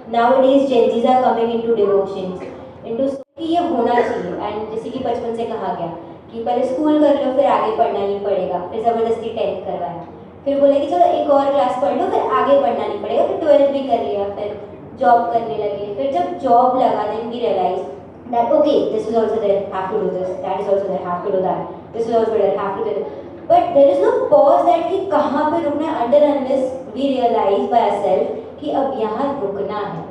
nowadays Gen Zs are coming into devotions, into कि ये होना चाहिए, and जैसे कि बचपन से कहा गया कि पहले स्कूल कर लो फिर आगे पढ़ना नहीं पड़ेगा, फिर ज़बरदस्ती 10th करवाया, फिर बोले कि चलो एक और क्लास पढ़ लो फिर आगे पढ़ना नहीं पड़ेगा, फिर 12th भी कर लिया, फिर जॉब करने लगे, फिर जब जॉब लगा then we realise that okay, this is also there, have to do this, that is also there, have to do that, this is also there, have to do that. But there is no pause that कि कहाँ पे रुकना है until unless we realize by ourselves कि अब यहाँ रुकना है.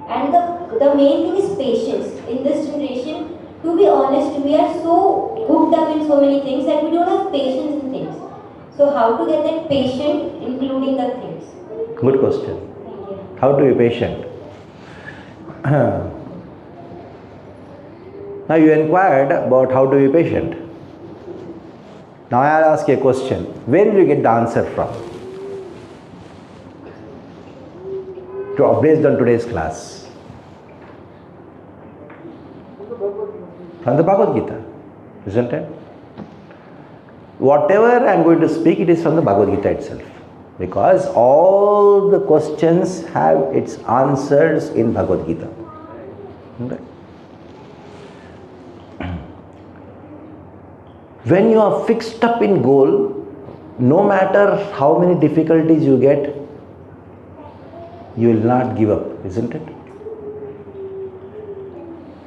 And the main thing is patience. In this generation, to be honest, we are so hooked up in so many things that we don't have patience in things. So how to get that patient, including the things? Good question. Thank you. How to be patient? Now you inquired about how to be patient. Now I'll ask you a question. Where will you get the answer from? Based on today's class. From the Bhagavad Gita, isn't it? Whatever I am going to speak, it is from the Bhagavad Gita itself. Because all the questions have its answers in Bhagavad Gita. Right? When you are fixed up in goal, no matter how many difficulties you get, you will not give up, isn't it?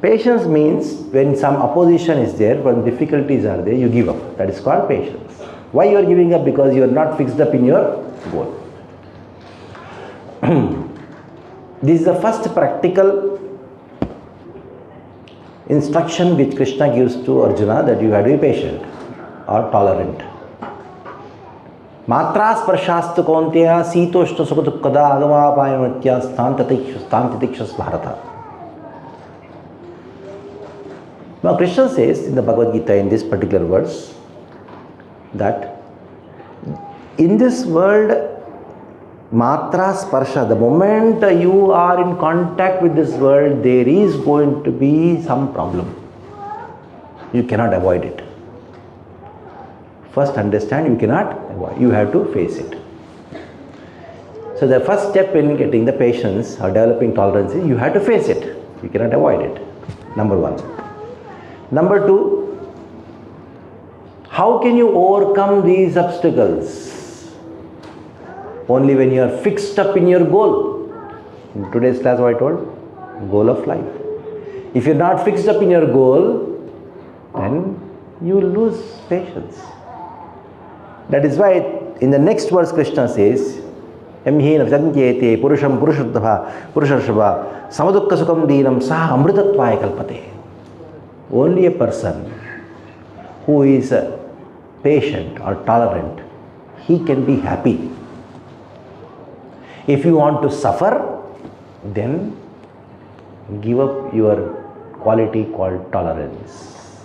Patience means when some opposition is there, when difficulties are there, you give up. That is called patience. Why you are giving up? Because you are not fixed up in your goal. This is the first practical instruction which Krishna gives to Arjuna, that you have to be patient or tolerant. Matra sparshastu kaunteya sitoshta sukhadukkada agamapayamatya sthantitikshas bharata. Now Krishna says in the Bhagavad Gita, in this particular verse, that in this world, matra sparsha, the moment you are in contact with this world, there is going to be some problem. You cannot avoid it. First understand, you cannot avoid, you have to face it. So the first step in getting the patience or developing tolerance is you have to face it. You cannot avoid it. Number one. Number two, how can you overcome these obstacles? Only when you are fixed up in your goal. In today's class, what I told? Goal of life. If you are not fixed up in your goal, then you will lose patience. That is why in the next verse Krishna says, Emhena Vyankyete Purusham Purushattva Purushashava Samadukka Sukham Deenam Saha Amritatvaya Kalpate. Only a person who is patient or tolerant, he can be happy. If you want to suffer, then give up your quality called tolerance.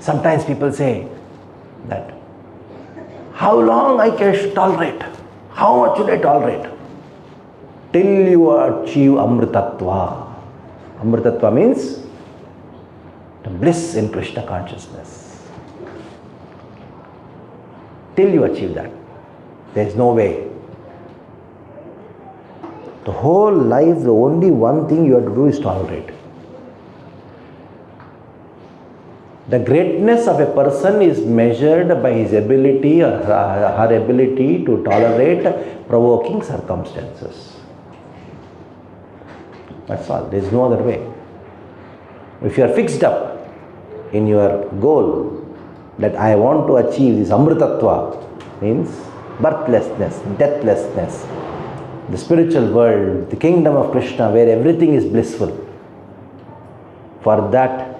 Sometimes people say that, how long I can tolerate? How much should I tolerate? Till you achieve Amritatva. Amritatva means the bliss in Krishna consciousness. Till you achieve that, there is no way. The whole life, the only one thing you have to do is tolerate. The greatness of a person is measured by his ability or her ability to tolerate provoking circumstances. That's all. There is no other way. If you are fixed up in your goal that I want to achieve this Amritatva, means birthlessness, deathlessness, the spiritual world, the kingdom of Krishna where everything is blissful. For that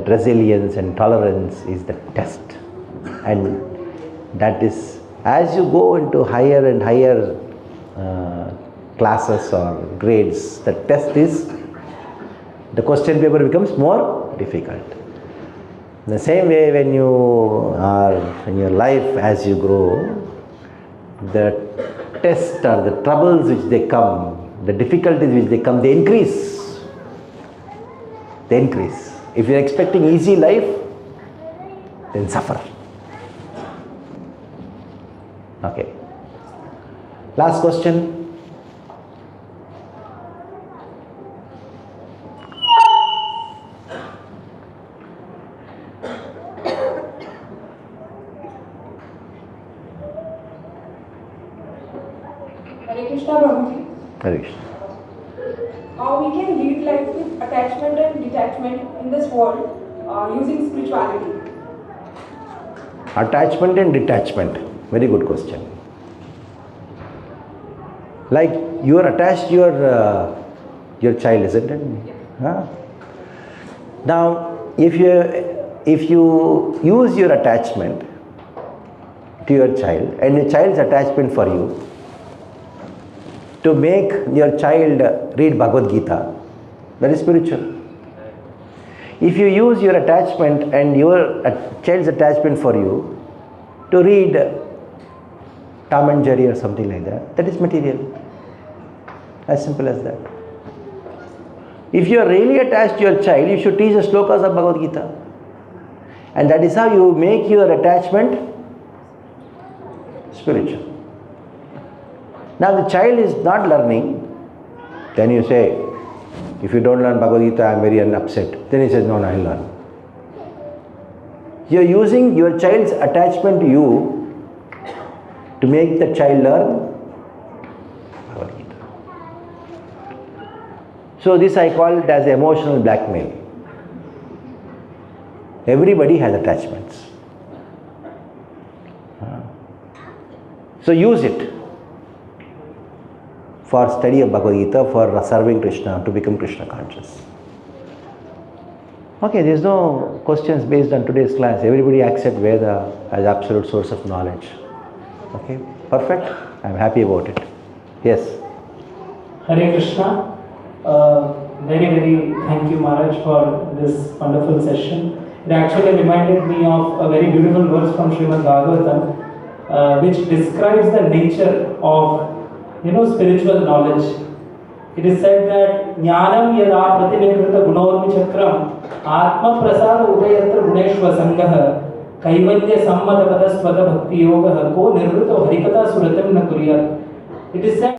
resilience and tolerance is the test. And that is, as you go into higher and higher classes or grades, the test is, the question paper becomes more difficult. In the same way, when you are in your life, as you grow, the test or the troubles which they come, the difficulties which they come, they increase. They increase. If you are expecting easy life, then suffer. Okay. Last question. Hare Krishna, Prabhuji. Hare Krishna. How we can lead life with attachment and detachment in this world using spirituality? Attachment and detachment. Very good question. Like you are attached to your child, isn't it? Huh? Now, if you use your attachment to your child and your child's attachment for you to make your child read Bhagavad Gita, that is spiritual. If you use your attachment and your child's attachment for you to read Tom and Jerry or something like that, that is material. As simple as that. If you are really attached to your child, you should teach the slokas of Bhagavad Gita. And that is how you make your attachment spiritual. Now the child is not learning, then you say, if you don't learn Bhagavad Gita, I am very upset. Then he says, no, I'll learn. You are using your child's attachment to you to make the child learn Bhagavad Gita. So this I call it as emotional blackmail. Everybody has attachments. So use it for study of Bhagavad Gita, for serving Krishna, to become Krishna conscious. Okay, there is no questions based on today's class. Everybody accept Veda as absolute source of knowledge. Okay, perfect. I am happy about it. Yes. Hare Krishna. Very thank you, Maharaj, for this wonderful session. It actually reminded me of a very beautiful verse from Srimad Bhagavatam, which describes the nature of spiritual knowledge. It is said that Jnanam yada pratinekrita gunormi chakram atma prasada udayatra guneshva sangaha kaivalya sammata padasvata bhakti yogaha ko nirvrito harikata suratam na kuryat. It is said